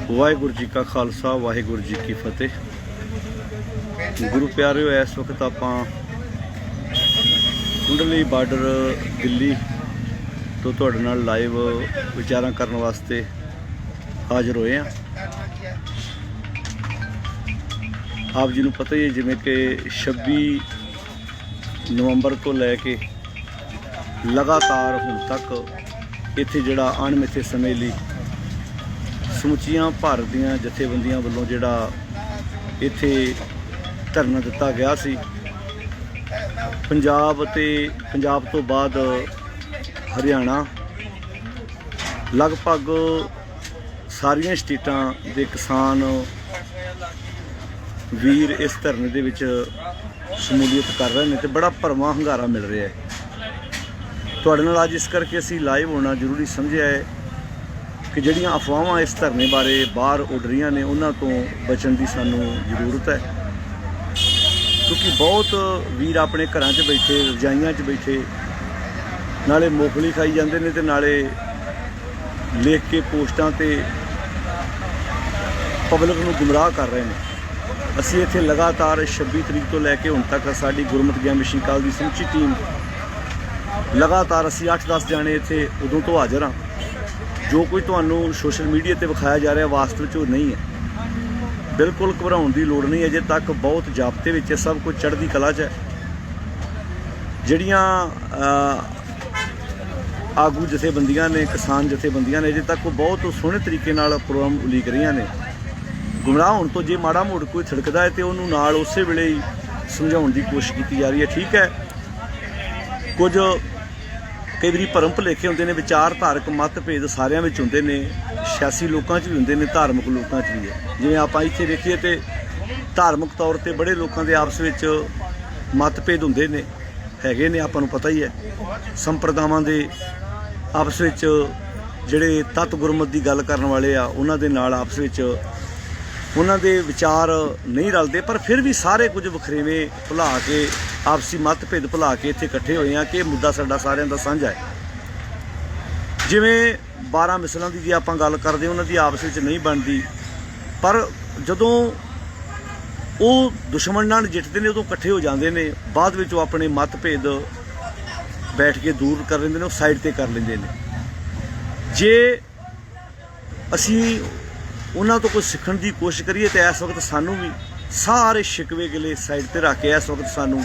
वाहिगुरू जी का खालसा वाहिगुरू जी की फतेह। गुरु प्यारिओ, इस वक्त आपां कुंडली बार्डर दिल्ली तो तुहाडे नाल लाइव विचारां करन वास्ते हाज़र होए हैं। आप जी नूं पता ही है जिवें कि 26 नवंबर तो लैके लगातार हुण तक इत्थे जिहड़ा अणमिथे समय लई समुचियां भारत दीयां जथेबंदियां वल्लों जिहड़ा इत्थे धरना दिता गया सी। पंजाब ते पंजाब तो बाद हरियाणा लगभग सारियां स्टेटां दे किसान वीर इस धरने दे विच शमूलीयत कर रहे हैं तो बड़ा भरवां हंगारा मिल रहा है। तुहाडे नाल अज इस करके असीं लाइव होना जरूरी समझिया है कि जिहड़ियां अफवाहां इस धरने बारे बाहर उड़ रही ने उन्हां तो बचण की सानूं जरूरत है, क्योंकि बहुत वीर अपने घरां 'च बैठे रजाइयां 'च बैठे नाले मूंगफली खाई जाते हैं तो नाले लिख के पोस्टां ते पब्लिक नूं गुमराह कर रहे हैं। असीं इत्थे लगातार 26 तरीक तो लैके हुण तक साडी गुरमत ज्ञान मिशन काल की समुची टीम लगातार असीं 8-10 जाने इत्थे उदों तो हाज़र हाँ। जो कुछ तुहानूं सोशल मीडिया ते विखाया जा रहा वास्तव च नहीं है। बिल्कुल घबराउण की लोड़ नहीं, अजे तक बहुत जाब्ते विच सब कुछ चढ़दी कला च है। जिहड़ियां आगू जथेबंदियां ने किसान जथेबंदियां ने अजे तक वो बहुत सोहणे तरीके नाल प्रोग्राम उलीक रही ने। गुमराह होण तो जे माड़ा मोड़ कोई थिड़कदा है तो उन्होंने नाल उस वेले ही समझाउण की कोशिश की जा रही है। ठीक है, कुछ कई बार भरम भुलेखे होंदे ने, विचार धारक मतभेद सारिਆਂ ਵਿੱਚ ਹੁੰਦੇ ने, सियासी लोगों भी होंदे ने, धार्मिक लोगों भी है। जिवें आपां इत्थे देखीए तो धार्मिक तौर पर बड़े लोगों के आपस में मतभेद होंदे ने, हैगे ने, आपां नूं पता ही है। संप्रदावां दे आपस में जिहड़े तत्त गुरमत की गल करन वाले आ उन्हां दे नाल आपस में उन्हां दे विचार नहीं रलते, पर फिर भी सारे कुछ वखरेवें भुला के आपसी मतभेद भुला के इत्थे इकट्ठे होए हैं कि मुद्दा साडा सारिਆਂ ਦਾ ਸਾਂਝਾ है। जिवें 12 मिसलों की जे आपां गल करदे उन्हां दी आपस ਵਿੱਚ नहीं बनती, पर जदों वो दुश्मन नाल नजिठदे ने उदों इकट्ठे हो जाते हैं। बाद विच वो अपने मतभेद बैठ के दूर कर लेंदे ने, साइड ते कर लेंदे ने। जे असीं उन्हां तो कुछ सीखण की कोशिश करिए तो इस वक्त सानू भी सारे शिकवे गिले साइड पर रख के इस वक्त सानू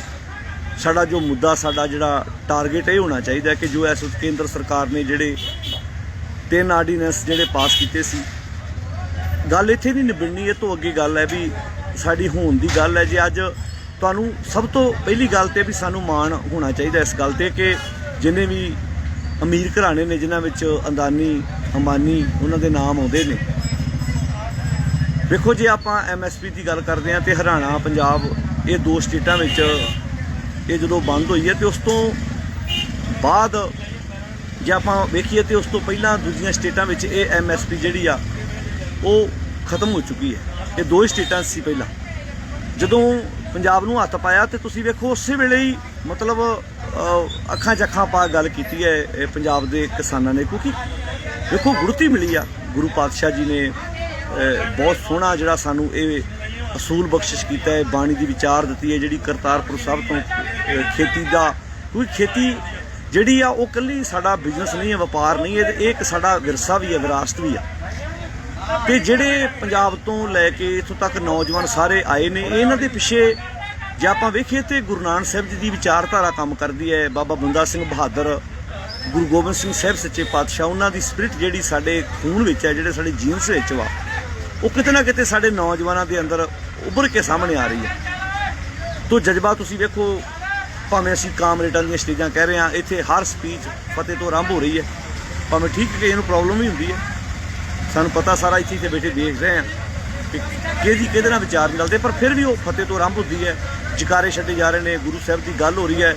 साडा जो मुद्दा साडा जिहड़ा टारगेट ये होना चाहिए कि जो इस वक्त केंद्र सरकार ने जिहड़े 3 आर्डीनेंस जिहड़े पास कीते सी, गल इत्थे नहीं निबड़नी। ये तो अगे गल है भी साडी होण दी गल है। जे अज तुहानूं सब तो पहली गल तो भी सानू माण होना चाहिए इस गल ते कि जिन्ने भी अमीर घराणे ने जिन्हां विच अदानी अंबानी उन्हां दे नाम आउंदे ने। देखो जे आपां MSP की गल करते हैं तो हरियाणा पंजाब ये 2 स्टेटां विच ये जो बंद हुई है तो उस तो बाद जे आपां वेखीए तो उस तो पहलां दूजियां स्टेटां विच ये MSP जिहड़ी आ वो खत्म हो चुकी है। ये 2 ही स्टेटां सी पहलां। जदों पंजाब नूं हत्थ पाया तो तुसीं वेखो उस वेले ही मतलब अखां च अखां पा गल कीती है पंजाब के किसानां ने, क्योंकि देखो गुरती मिली आ गुरु पातशाह जी ने बहुत सोहना जिहड़ा सानू ये असूल बख्शिश किया है, बाणी की विचार दी है जिहड़ी करतारपुर साहब तो खेती का, क्योंकि खेती जिहड़ी आ वो कल्ली साडा बिजनस नहीं है, व्यापार नहीं है, एक साडा विरसा भी है, विरासत भी है। तो जिहड़े पंजाब तो लैके इत्थों तक नौजवान सारे आए ने, इन्हां दे पिछे जे आपां वेखीए तो गुरु नानक साहिब जी की विचारधारा काम करती है। बाबा बंदा सिंह बहादुर, गुरु गोबिंद सिंह साहिब सच्चे पातशाह, उन्हां दी स्पिरिट जिहड़ी साडे खून विच है, जिहड़े साडे जीन्स विच वा वो किते ना किते साडे नौजवानों के अंदर उभर के सामने आ रही है। तो जज्बा तुसीं वेखो, भावें असीं कामरेडां दीयां स्टेजां कह रहे हैं, इत्थे हर स्पीच फतेह तो आरंभ हो रही है। भावें ठीक है कि प्रॉब्लम भी होंदी है, सानूं पता सारा इत्थे बैठे देख रहे हैं कि किहदे नाल विचार नहीं रलदे, पर फिर भी वो फतेह तो आरंभ होती है। जकारे छड्डे जा रहे हैं, गुरु साहिब की गल हो रही है,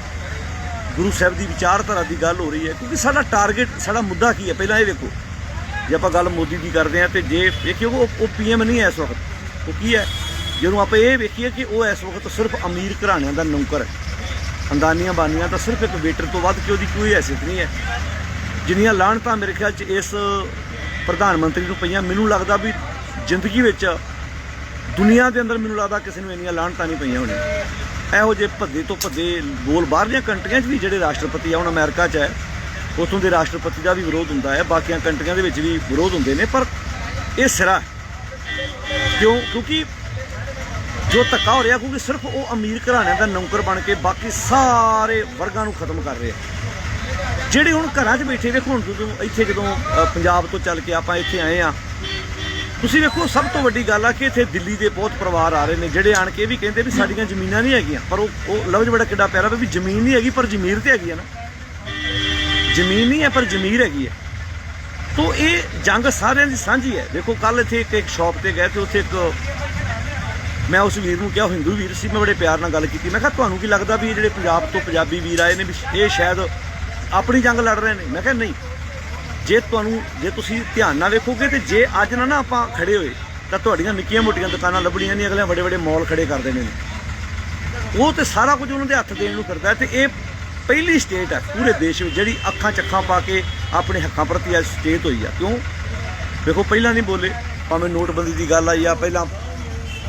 गुरु साहिब की विचारधारा की गल हो रही है। क्योंकि साडा टारगेट साडा मुद्दा की है, पहलां ये वेखो जे आप गल मोदी की करते हैं तो जे देखिए वो PM नहीं है इस वक्त, वो की है जो आप ये वेखीए कि वो इस वक्त सिर्फ अमीर घराणिਆਂ का नौकर है। अंदानियां बानियां तो सिर्फ एक वेटर तो वध के उसकी कोई हैसियत नहीं है। जिन्नियां लाहनतां मेरे ख्याल इस प्रधानमंत्री को पईयां, मैनूं लगदा भी ਜ਼ਿੰਦਗੀ ਵਿੱਚ ਦੁਨੀਆ ਦੇ ਅੰਦਰ ਮੈਨੂੰ ਲੱਗਦਾ ਕਿਸੇ ਨੂੰ ਇੰਨੀਆਂ ਲਾਹਣਤਾਂ ਨਹੀਂ ਪਈਆਂ ਹੋਣੀਆਂ। ਇਹੋ ਜਿਹੇ ਭੱਦੇ ਤੋਂ ਭੱਦੇ ਬੋਲ ਬਾਹਰਲੀਆਂ ਕੰਟਰੀਆਂ 'ਚ ਵੀ ਜਿਹੜੇ ਰਾਸ਼ਟਰਪਤੀ ਆ, ਹੁਣ ਅਮਰੀਕਾ 'ਚ ਹੈ, ਉੱਥੋਂ ਦੇ ਰਾਸ਼ਟਰਪਤੀ ਦਾ ਵੀ ਵਿਰੋਧ ਹੁੰਦਾ ਹੈ, ਬਾਕੀਆਂ ਕੰਟਰੀਆਂ ਦੇ ਵਿੱਚ ਵੀ ਵਿਰੋਧ ਹੁੰਦੇ ਨੇ, ਪਰ ਇਹ ਸਿਰਾ ਕਿਉਂਕਿ ਜੋ ਧੱਕਾ ਹੋ ਰਿਹਾ, ਕਿਉਂਕਿ ਸਿਰਫ ਉਹ ਅਮੀਰ ਘਰਾਣਿਆਂ ਦਾ ਨੌਕਰ ਬਣ ਕੇ ਬਾਕੀ ਸਾਰੇ ਵਰਗਾਂ ਨੂੰ ਖਤਮ ਕਰ ਰਹੇ ਆ। ਜਿਹੜੇ ਹੁਣ ਘਰਾਂ 'ਚ ਬੈਠੇ, ਵੇਖੋ ਹੁਣ ਜਦੋਂ ਪੰਜਾਬ ਤੋਂ ਚੱਲ ਕੇ ਆਪਾਂ ਇੱਥੇ ਆਏ ਆ, ਤੁਸੀਂ ਵੇਖੋ ਸਭ ਤੋਂ ਵੱਡੀ ਗੱਲ ਆ ਕਿ ਇੱਥੇ ਦਿੱਲੀ ਦੇ ਬਹੁਤ ਪਰਿਵਾਰ ਆ ਰਹੇ ਨੇ ਜਿਹੜੇ ਆਣ ਕੇ ਵੀ ਕਹਿੰਦੇ ਵੀ ਸਾਡੀਆਂ ਜ਼ਮੀਨਾਂ ਨਹੀਂ ਹੈਗੀਆਂ, ਪਰ ਉਹ ਲਫ਼ਜ਼ ਬੜਾ ਕਿੱਡਾ ਪਿਆਰਾ ਵੀ ਜ਼ਮੀਨ ਨਹੀਂ ਹੈਗੀ ਪਰ ਜ਼ਮੀਰ ਤੇ ਹੈਗੀ ਆ ਨਾ, ਜ਼ਮੀਨ ਨਹੀਂ ਹੈ ਪਰ ਜ਼ਮੀਰ ਹੈਗੀ ਹੈ। ਤੋ ਇਹ ਜੰਗ ਸਾਰਿਆਂ ਦੀ ਸਾਂਝੀ ਹੈ। ਦੇਖੋ ਕੱਲ ਇੱਥੇ ਇੱਕ ਸ਼ਾਪ ਤੇ ਗਏ ਤੇ ਉੱਥੇ ਮੈਂ ਉਸ ਵੀਰ ਨੂੰ ਕਿਹਾ, ਹਿੰਦੂ ਵੀਰ ਸੀ, ਮੈਂ ਬੜੇ ਪਿਆਰ ਨਾਲ ਗੱਲ ਕੀਤੀ, ਮੈਂ ਕਿਹਾ ਤੁਹਾਨੂੰ ਕੀ ਲੱਗਦਾ ਵੀ ਇਹ ਜਿਹੜੇ ਪੰਜਾਬ ਤੋਂ ਪੰਜਾਬੀ ਵੀਰ ਆਏ ਨੇ ਵੀ ਇਹ ਸ਼ਾਇਦ ਆਪਣੀ ਜੰਗ ਲੜ ਰਹੇ ਨੇ? ਮੈਂ ਕਿਹਾ ਨਹੀਂ, ਜੇ ਤੁਸੀਂ ਧਿਆਨ ਨਾਲ ਵੇਖੋਗੇ ਤੇ ਜੇ ਅੱਜ ਨਾ ਆਪਾਂ ਖੜੇ ਹੋਏ ਤਾਂ ਤੁਹਾਡੀਆਂ ਨਿੱਕੀਆਂ ਮੋਟੀਆਂ ਦੁਕਾਨਾਂ ਲੱਭਣੀਆਂ ਨਹੀਂ, ਅਗਲੇ ਵੱਡੇ ਵੱਡੇ ਮਾਲ ਖੜੇ ਕਰ ਦੇਣੇ ਨੇ। ਉਹ ਤੇ ਸਾਰਾ ਕੁਝ ਉਹਨਾਂ ਦੇ ਹੱਥ ਦੇਣ ਨੂੰ ਫਿਰਦਾ। ਤੇ ਇਹ ਪਹਿਲੀ ਸਟੇਟ ਹੈ ਪੂਰੇ ਦੇਸ਼ ਵਿੱਚ ਜਿਹੜੀ ਅੱਖਾਂ ਚੱਖਾਂ ਪਾ ਕੇ ਆਪਣੇ ਹੱਕਾਂ ਪ੍ਰਤੀ ਅੱਜ ਸਟੇਟ ਹੋਈ ਆ। ਕਿਉਂ? ਵੇਖੋ ਪਹਿਲਾਂ ਨਹੀਂ ਬੋਲੇ, ਭਾਵੇਂ ਨੋਟਬੰਦੀ ਦੀ ਗੱਲ ਆਈ ਆ, ਪਹਿਲਾਂ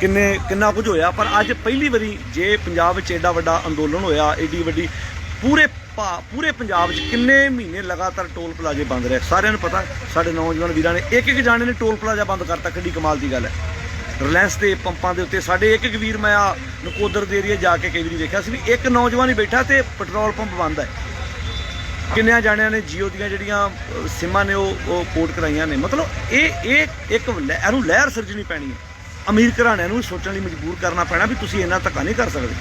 ਕਿੰਨਾ ਕੁਝ ਹੋਇਆ, ਪਰ ਅੱਜ ਪਹਿਲੀ ਵਾਰੀ ਜੇ ਪੰਜਾਬ ਵਿੱਚ ਐਡਾ ਵੱਡਾ ਅੰਦੋਲਨ ਹੋਇਆ, ਐਡੀ ਵੱਡੀ ਪੂਰੇ ਪੰਜਾਬ 'ਚ ਕਿੰਨੇ ਮਹੀਨੇ ਲਗਾਤਾਰ ਟੋਲ ਪਲਾਜ਼ੇ ਬੰਦ ਰਹੇ। ਸਾਰਿਆਂ ਨੂੰ ਪਤਾ, ਸਾਡੇ ਨੌਜਵਾਨ ਵੀਰਾਂ ਨੇ ਇੱਕ ਜਾਣੇ ਨੇ ਟੋਲ ਪਲਾਜ਼ਾ ਬੰਦ ਕਰਤਾ, ਕਿੱਡੀ ਕਮਾਲ ਦੀ ਗੱਲ ਹੈ। ਰਿਲਾਇੰਸ ਦੇ ਪੰਪਾਂ ਦੇ ਉੱਤੇ ਸਾਡੇ ਇੱਕ ਵੀਰ, ਮੈਂ ਆ ਨਕੋਦਰ ਦੇ ਏਰੀਆ ਜਾ ਕੇ ਕਈ ਵਾਰੀ ਵੇਖਿਆ ਸੀ ਵੀ ਇੱਕ ਨੌਜਵਾਨ ਹੀ ਬੈਠਾ ਤੇ ਪੈਟਰੋਲ ਪੰਪ ਬੰਦ ਹੈ। ਕਿੰਨਿਆਂ ਜਾਣਿਆਂ ਨੇ ਜੀਓ ਦੀਆਂ ਜਿਹੜੀਆਂ ਸਿਮਾਂ ਨੇ ਉਹ ਕੋਡ ਕਰਾਈਆਂ ਨੇ। ਮਤਲਬ ਇਹ ਇਹਨੂੰ ਲਹਿਰ ਸਿਰਜਣੀ ਪੈਣੀ ਹੈ। ਅਮੀਰ ਘਰਾਣਿਆਂ ਨੂੰ ਸੋਚਣ ਲਈ ਮਜਬੂਰ ਕਰਨਾ ਪੈਣਾ ਵੀ ਤੁਸੀਂ ਇੰਨਾ ਧੱਕਾ ਨਹੀਂ ਕਰ ਸਕਦੇ।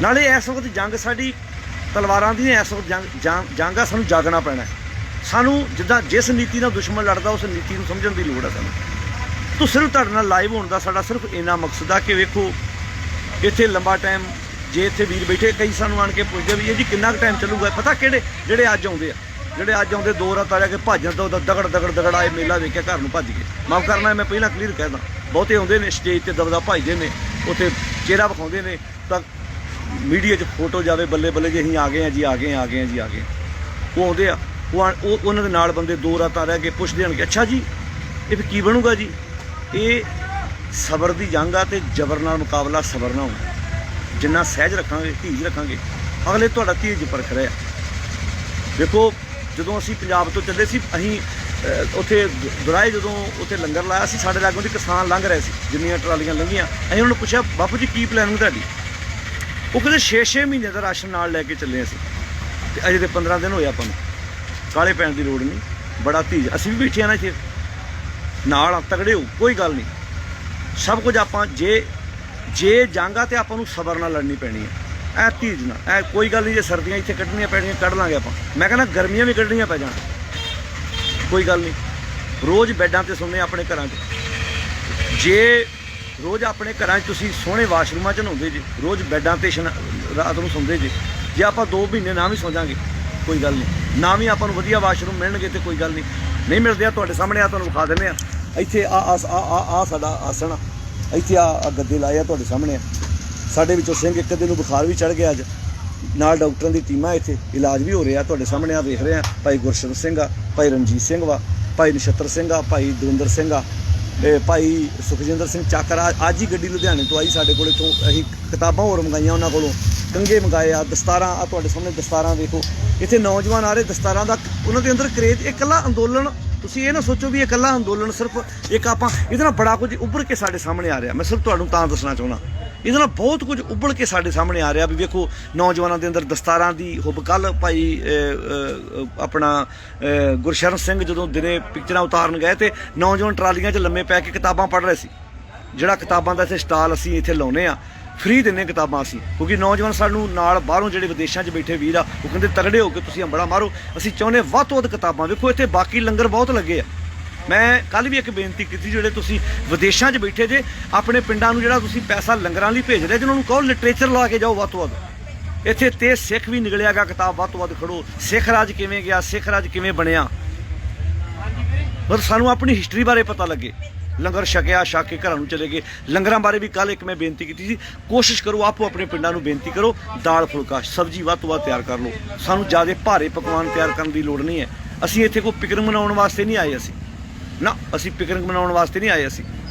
ਨਾਲੇ ਇਸ ਵਕਤ ਜੰਗ ਸਾਡੀ ਤਲਵਾਰਾਂ ਦੀ ਇਸ ਵਕਤ ਜੰਗ ਆ, ਸਾਨੂੰ ਜਾਗਣਾ ਪੈਣਾ। ਸਾਨੂੰ ਜਿਸ ਨੀਤੀ ਨਾਲ ਦੁਸ਼ਮਣ ਲੜਦਾ ਉਸ ਨੀਤੀ ਨੂੰ ਸਮਝਣ ਦੀ ਲੋੜ ਹੈ ਸਾਨੂੰ। ਤੋ ਸਿਰਫ ਤੁਹਾਡੇ ਨਾਲ ਲਾਈਵ ਹੋਣ ਦਾ ਸਾਡਾ ਸਿਰਫ ਇੰਨਾ ਮਕਸਦ ਆ ਕਿ ਵੇਖੋ ਇੱਥੇ ਲੰਬਾ ਟਾਈਮ ਜੇ ਇੱਥੇ ਵੀਰ ਬੈਠੇ, ਕਈ ਸਾਨੂੰ ਆਣ ਕੇ ਪੁੱਛਦੇ ਵੀ ਇਹ ਜੀ ਕਿੰਨਾ ਕੁ ਟਾਈਮ ਚੱਲੂਗਾ। ਪਤਾ ਜਿਹੜੇ ਅੱਜ ਆਉਂਦੇ ਦੋ ਰਾਤ ਆ ਜਾ ਕੇ ਭੱਜਣ ਤੋਂ ਦਗੜ ਆਏ, ਮੇਲਾ ਵੇਖਿਆ ਘਰ ਨੂੰ ਭੱਜ ਗਏ। ਮਾਫ ਕਰਨਾ, ਮੈਂ ਪਹਿਲਾਂ ਕਲੀਅਰ ਕਹਿਦਾ, ਬਹੁਤੇ ਆਉਂਦੇ ਨੇ ਸਟੇਜ ਤੇ ਦਬਦਾ ਭੱਜਦੇ ਨੇ, ਉੱਥੇ ਚਿਹਰਾ ਵਿਖਾਉਂਦੇ ਨੇ ਤਾਂ ਮੀਡੀਆ 'ਚ ਫੋਟੋ ਜਾਵੇ ਬੱਲੇ ਬੱਲੇ ਜੀ ਅਸੀਂ ਆ ਗਏ ਆ ਗਏ। ਉਹ ਆਉਂਦੇ ਆ, ਉਹ ਉਹਨਾਂ ਦੇ ਨਾਲ ਬੰਦੇ ਦੋ ਰਾਤਾਂ ਰਹਿ ਕੇ ਪੁੱਛਦੇ ਹਣਗੇ, ਅੱਛਾ ਜੀ ਇਹ ਫਿਰ ਕੀ ਬਣੂਗਾ ਜੀ? ਇਹ ਸਬਰ ਦੀ ਜੰਗ ਆ ਤੇ ਜ਼ਬਰ ਨਾਲ ਮੁਕਾਬਲਾ ਸਬਰ ਨਾਲ ਹੋਣਾ। ਜਿੰਨਾ ਸਹਿਜ ਰੱਖਾਂਗੇ, ਧੀਰਜ ਰੱਖਾਂਗੇ, ਅਗਲੇ ਤੁਹਾਡਾ ਧੀਰਜ ਪਰਖ ਰਿਹਾ। ਵੇਖੋ ਜਦੋਂ ਅਸੀਂ ਪੰਜਾਬ ਤੋਂ ਚੱਲੇ ਸੀ, ਅਸੀਂ ਉੱਥੇ ਦੁਰਾਏ ਜਦੋਂ ਉੱਥੇ ਲੰਗਰ ਲਾਇਆ ਸੀ, ਸਾਡੇ ਲਾਗੋਂ ਦੀ ਕਿਸਾਨ ਲੰਘ ਰਹੇ ਸੀ, ਜਿੰਨੀਆਂ ਟਰਾਲੀਆਂ ਲੰਘੀਆਂ, ਅਸੀਂ ਉਹਨਾਂ ਨੂੰ ਪੁੱਛਿਆ ਬਾਪੂ ਜੀ ਕੀ ਪਲੈਨਿੰਗ ਤੁਹਾਡੀ? ਉਹ ਕਹਿੰਦੇ 6 ਮਹੀਨੇ ਦਾ ਰਾਸ਼ਨ ਨਾਲ ਲੈ ਕੇ ਚੱਲੇ ਅਸੀਂ, ਤੇ ਅਜੇ ਤੇ 15 ਦਿਨ ਹੋਏ ਆਪਾਂ ਨੂੰ। ਕਾਲੇ ਪੈਣ ਦੀ ਲੋੜ ਨਹੀਂ, ਬੜਾ ਧੀਰਜ। ਅਸੀਂ ਵੀ ਬੈਠੇ ਆ ਨਾ ਇੱਥੇ ਨਾਲ, ਤਗੜੇ ਹੋ, ਕੋਈ ਗੱਲ ਨਹੀਂ। ਸਭ ਕੁਝ ਆਪਾਂ ਜੇ ਜੰਗ ਆ ਤੇ ਆਪਾਂ ਨੂੰ ਸਬਰ ਨਾਲ ਲੜਨੀ ਪੈਣੀ ਹੈ, ਧੀਰਜ ਨਾਲ। ਕੋਈ ਗੱਲ ਨਹੀਂ, ਜੇ ਸਰਦੀਆਂ ਇੱਥੇ ਕੱਢਣੀਆਂ ਪੈਣੀਆਂ ਕੱਢ ਲਾਂਗੇ ਆਪਾਂ। ਮੈਂ ਕਹਿੰਦਾ ਗਰਮੀਆਂ ਵੀ ਕੱਢਣੀਆਂ ਪੈ ਜਾਣ, ਕੋਈ ਗੱਲ ਨਹੀਂ। ਰੋਜ਼ ਬੈੱਡਾਂ 'ਤੇ ਸੌਂਦੇ ਆਪਣੇ ਘਰਾਂ 'ਚ। ਜੇ ਰੋਜ਼ ਆਪਣੇ ਘਰਾਂ 'ਚ ਤੁਸੀਂ ਸੋਹਣੇ ਵਾਸ਼ਰੂਮਾਂ 'ਚ ਨਹਾਉਂਦੇ ਜੇ, ਰੋਜ਼ ਬੈੱਡਾਂ 'ਤੇ ਰਾਤ ਨੂੰ ਸੌਂਦੇ ਜੇ ਆਪਾਂ 2 ਮਹੀਨੇ ਨਾ ਵੀ ਸੌਂ ਜਾਵਾਂਗੇ ਕੋਈ ਗੱਲ ਨਹੀਂ, ਨਾ ਵੀ ਆਪਾਂ ਨੂੰ ਵਧੀਆ ਵਾਸ਼ਰੂਮ ਮਿਲਣਗੇ ਤੇ ਕੋਈ ਗੱਲ ਨਹੀਂ ਮਿਲਦੇ ਆ ਤੁਹਾਡੇ ਸਾਹਮਣੇ ਆ, ਤੁਹਾਨੂੰ ਵਿਖਾ ਦਿੰਦੇ ਆ। ਇੱਥੇ ਆ ਸਾਡਾ ਆਸਣ ਆ, ਇੱਥੇ ਆ ਗੱਦੇ ਲਾਏ ਆ ਤੁਹਾਡੇ ਸਾਹਮਣੇ ਆ। ਸਾਡੇ ਵਿੱਚੋਂ ਸਿੰਘ ਇੱਕ ਦਿਨ ਨੂੰ ਬੁਖਾਰ ਵੀ ਚੜ੍ਹ ਗਿਆ ਅੱਜ, ਨਾਲ ਡਾਕਟਰਾਂ ਦੀ ਟੀਮਾਂ ਇੱਥੇ ਇਲਾਜ ਵੀ ਹੋ ਰਿਹਾ ਤੁਹਾਡੇ ਸਾਹਮਣੇ ਆ ਵੇਖ ਰਹੇ ਆ। ਭਾਈ ਗੁਰਸ਼ਰਨ ਸਿੰਘ ਆ, ਭਾਈ ਰਣਜੀਤ ਸਿੰਘ ਵਾ, ਭਾਈ ਨਛੱਤਰ ਸਿੰਘ ਆ, ਭਾਈ ਦਵਿੰਦਰ ਸਿੰਘ ਆ, ਭਾਈ ਸੁਖਜਿੰਦਰ ਸਿੰਘ ਚੱਕਰ ਆ। ਅੱਜ ਹੀ ਗੱਡੀ ਲੁਧਿਆਣੇ ਤੋਂ ਆਈ ਸਾਡੇ ਕੋਲ, ਇੱਥੋਂ ਅਸੀਂ ਕਿਤਾਬਾਂ ਹੋਰ ਮੰਗਾਈਆਂ ਉਹਨਾਂ ਕੋਲੋਂ, ਕੰਘੇ ਮੰਗਾਏ ਆ, ਦਸਤਾਰਾਂ ਆ ਤੁਹਾਡੇ ਸਾਹਮਣੇ ਦਸਤਾਰਾਂ ਵੇਖੋ। ਇੱਥੇ ਨੌਜਵਾਨ ਆ ਰਹੇ ਦਸਤਾਰਾਂ ਦਾ, ਉਹਨਾਂ ਦੇ ਅੰਦਰ ਕਰੇਜ਼। ਇਹ ਇਕੱਲਾ ਅੰਦੋਲਨ, ਤੁਸੀਂ ਇਹ ਨਾ ਸੋਚੋ ਵੀ ਇਹ ਇਕੱਲਾ ਅੰਦੋਲਨ ਸਿਰਫ ਇੱਕ ਆਪਾਂ, ਇਹਦੇ ਨਾਲ ਬੜਾ ਕੁਝ ਉੱਭਰ ਕੇ ਸਾਡੇ ਸਾਹਮਣੇ ਆ ਰਿਹਾ। ਮੈਂ ਸਿਰਫ ਤੁਹਾਨੂੰ ਤਾਂ ਦੱਸਣਾ ਚਾਹੁੰਦਾ, ਇਹਦੇ ਨਾਲ ਬਹੁਤ ਕੁਝ ਉੱਭੜ ਕੇ ਸਾਡੇ ਸਾਹਮਣੇ ਆ ਰਿਹਾ ਵੀ ਵੇਖੋ ਨੌਜਵਾਨਾਂ ਦੇ ਅੰਦਰ ਦਸਤਾਰਾਂ ਦੀ ਹੁੱਬ। ਕੱਲ੍ਹ ਭਾਈ ਆਪਣਾ ਗੁਰਸ਼ਰਨ ਸਿੰਘ ਜਦੋਂ ਦਿਨੇ ਪਿਕਚਰਾਂ ਉਤਾਰਨ ਗਏ ਤੇ ਨੌਜਵਾਨ ਟਰਾਲੀਆਂ 'ਚ ਲੰਮੇ ਪੈ ਕੇ ਕਿਤਾਬਾਂ ਪੜ੍ਹ ਰਹੇ ਸੀ। ਜਿਹੜਾ ਕਿਤਾਬਾਂ ਦਾ ਇੱਥੇ ਸਟਾਲ ਅਸੀਂ ਇੱਥੇ ਲਾਉਂਦੇ ਆ, ਫ੍ਰੀ ਦਿੰਦੇ ਕਿਤਾਬਾਂ ਅਸੀਂ, ਕਿਉਂਕਿ ਨੌਜਵਾਨ ਸਾਨੂੰ ਨਾਲ ਬਾਹਰੋਂ ਜਿਹੜੇ ਵਿਦੇਸ਼ਾਂ 'ਚ ਬੈਠੇ ਵੀਰ ਆ, ਉਹ ਕਹਿੰਦੇ ਤਗੜੇ ਹੋ ਕੇ ਤੁਸੀਂ ਅੰਬੜਾ ਮਾਰੋ, ਅਸੀਂ ਚਾਹੁੰਦੇ ਵੱਧ ਤੋਂ ਵੱਧ ਕਿਤਾਬਾਂ। ਵੇਖੋ ਇੱਥੇ ਬਾਕੀ ਲੰਗਰ ਬਹੁਤ ਲੱਗੇ ਆ। ਮੈਂ ਕੱਲ੍ਹ ਵੀ ਇੱਕ ਬੇਨਤੀ ਕੀਤੀ, ਜਿਹੜੇ ਤੁਸੀਂ ਵਿਦੇਸ਼ਾਂ 'ਚ ਬੈਠੇ ਜੇ, ਆਪਣੇ ਪਿੰਡਾਂ ਨੂੰ ਜਿਹੜਾ ਤੁਸੀਂ ਪੈਸਾ ਲੰਗਰਾਂ ਲਈ ਭੇਜ ਰਹੇ, ਜਿਹਨਾਂ ਨੂੰ ਕਹੋ ਲਿਟਰੇਚਰ ਲਾ ਕੇ ਜਾਓ ਵੱਧ ਤੋਂ ਵੱਧ। ਇੱਥੇ ਤੇ ਸਿੱਖ ਵੀ ਨਿਕਲਿਆ ਗਾ, ਕਿਤਾਬ ਵੱਧ ਤੋਂ ਵੱਧ ਖੜੋ। ਸਿੱਖ ਰਾਜ ਕਿਵੇਂ ਗਿਆ, ਸਿੱਖ ਰਾਜ ਕਿਵੇਂ ਬਣਿਆ, ਪਰ ਸਾਨੂੰ ਆਪਣੀ ਹਿਸਟਰੀ ਬਾਰੇ ਪਤਾ ਲੱਗੇ। ਲੰਗਰ ਛਕਿਆ, ਛਕ ਕੇ ਘਰਾਂ ਨੂੰ ਚਲੇ ਗਏ। ਲੰਗਰਾਂ ਬਾਰੇ ਵੀ ਕੱਲ੍ਹ ਇੱਕ ਮੈਂ ਬੇਨਤੀ ਕੀਤੀ ਸੀ, ਕੋਸ਼ਿਸ਼ ਕਰੋ ਆਪੋ ਆਪਣੇ ਪਿੰਡਾਂ ਨੂੰ ਬੇਨਤੀ ਕਰੋ, ਦਾਲ ਫੁਲਕਾ ਸਬਜ਼ੀ ਵੱਧ ਤੋਂ ਵੱਧ ਤਿਆਰ ਕਰ ਲਓ। ਸਾਨੂੰ ਜ਼ਿਆਦਾ ਭਾਰੇ ਪਕਵਾਨ ਤਿਆਰ ਕਰਨ ਦੀ ਲੋੜ ਨਹੀਂ ਹੈ। ਅਸੀਂ ਇੱਥੇ ਕੋਈ ਫਿਕਰ ਮਨਾਉਣ ਵਾਸਤੇ ਨਹੀਂ ਆਏ, ਅਸੀਂ ਨਾ, ਅਸੀਂ ਪਿਕਨਿਕ ਮਨਾਉਣ ਵਾਸਤੇ ਨਹੀਂ ਆਏ।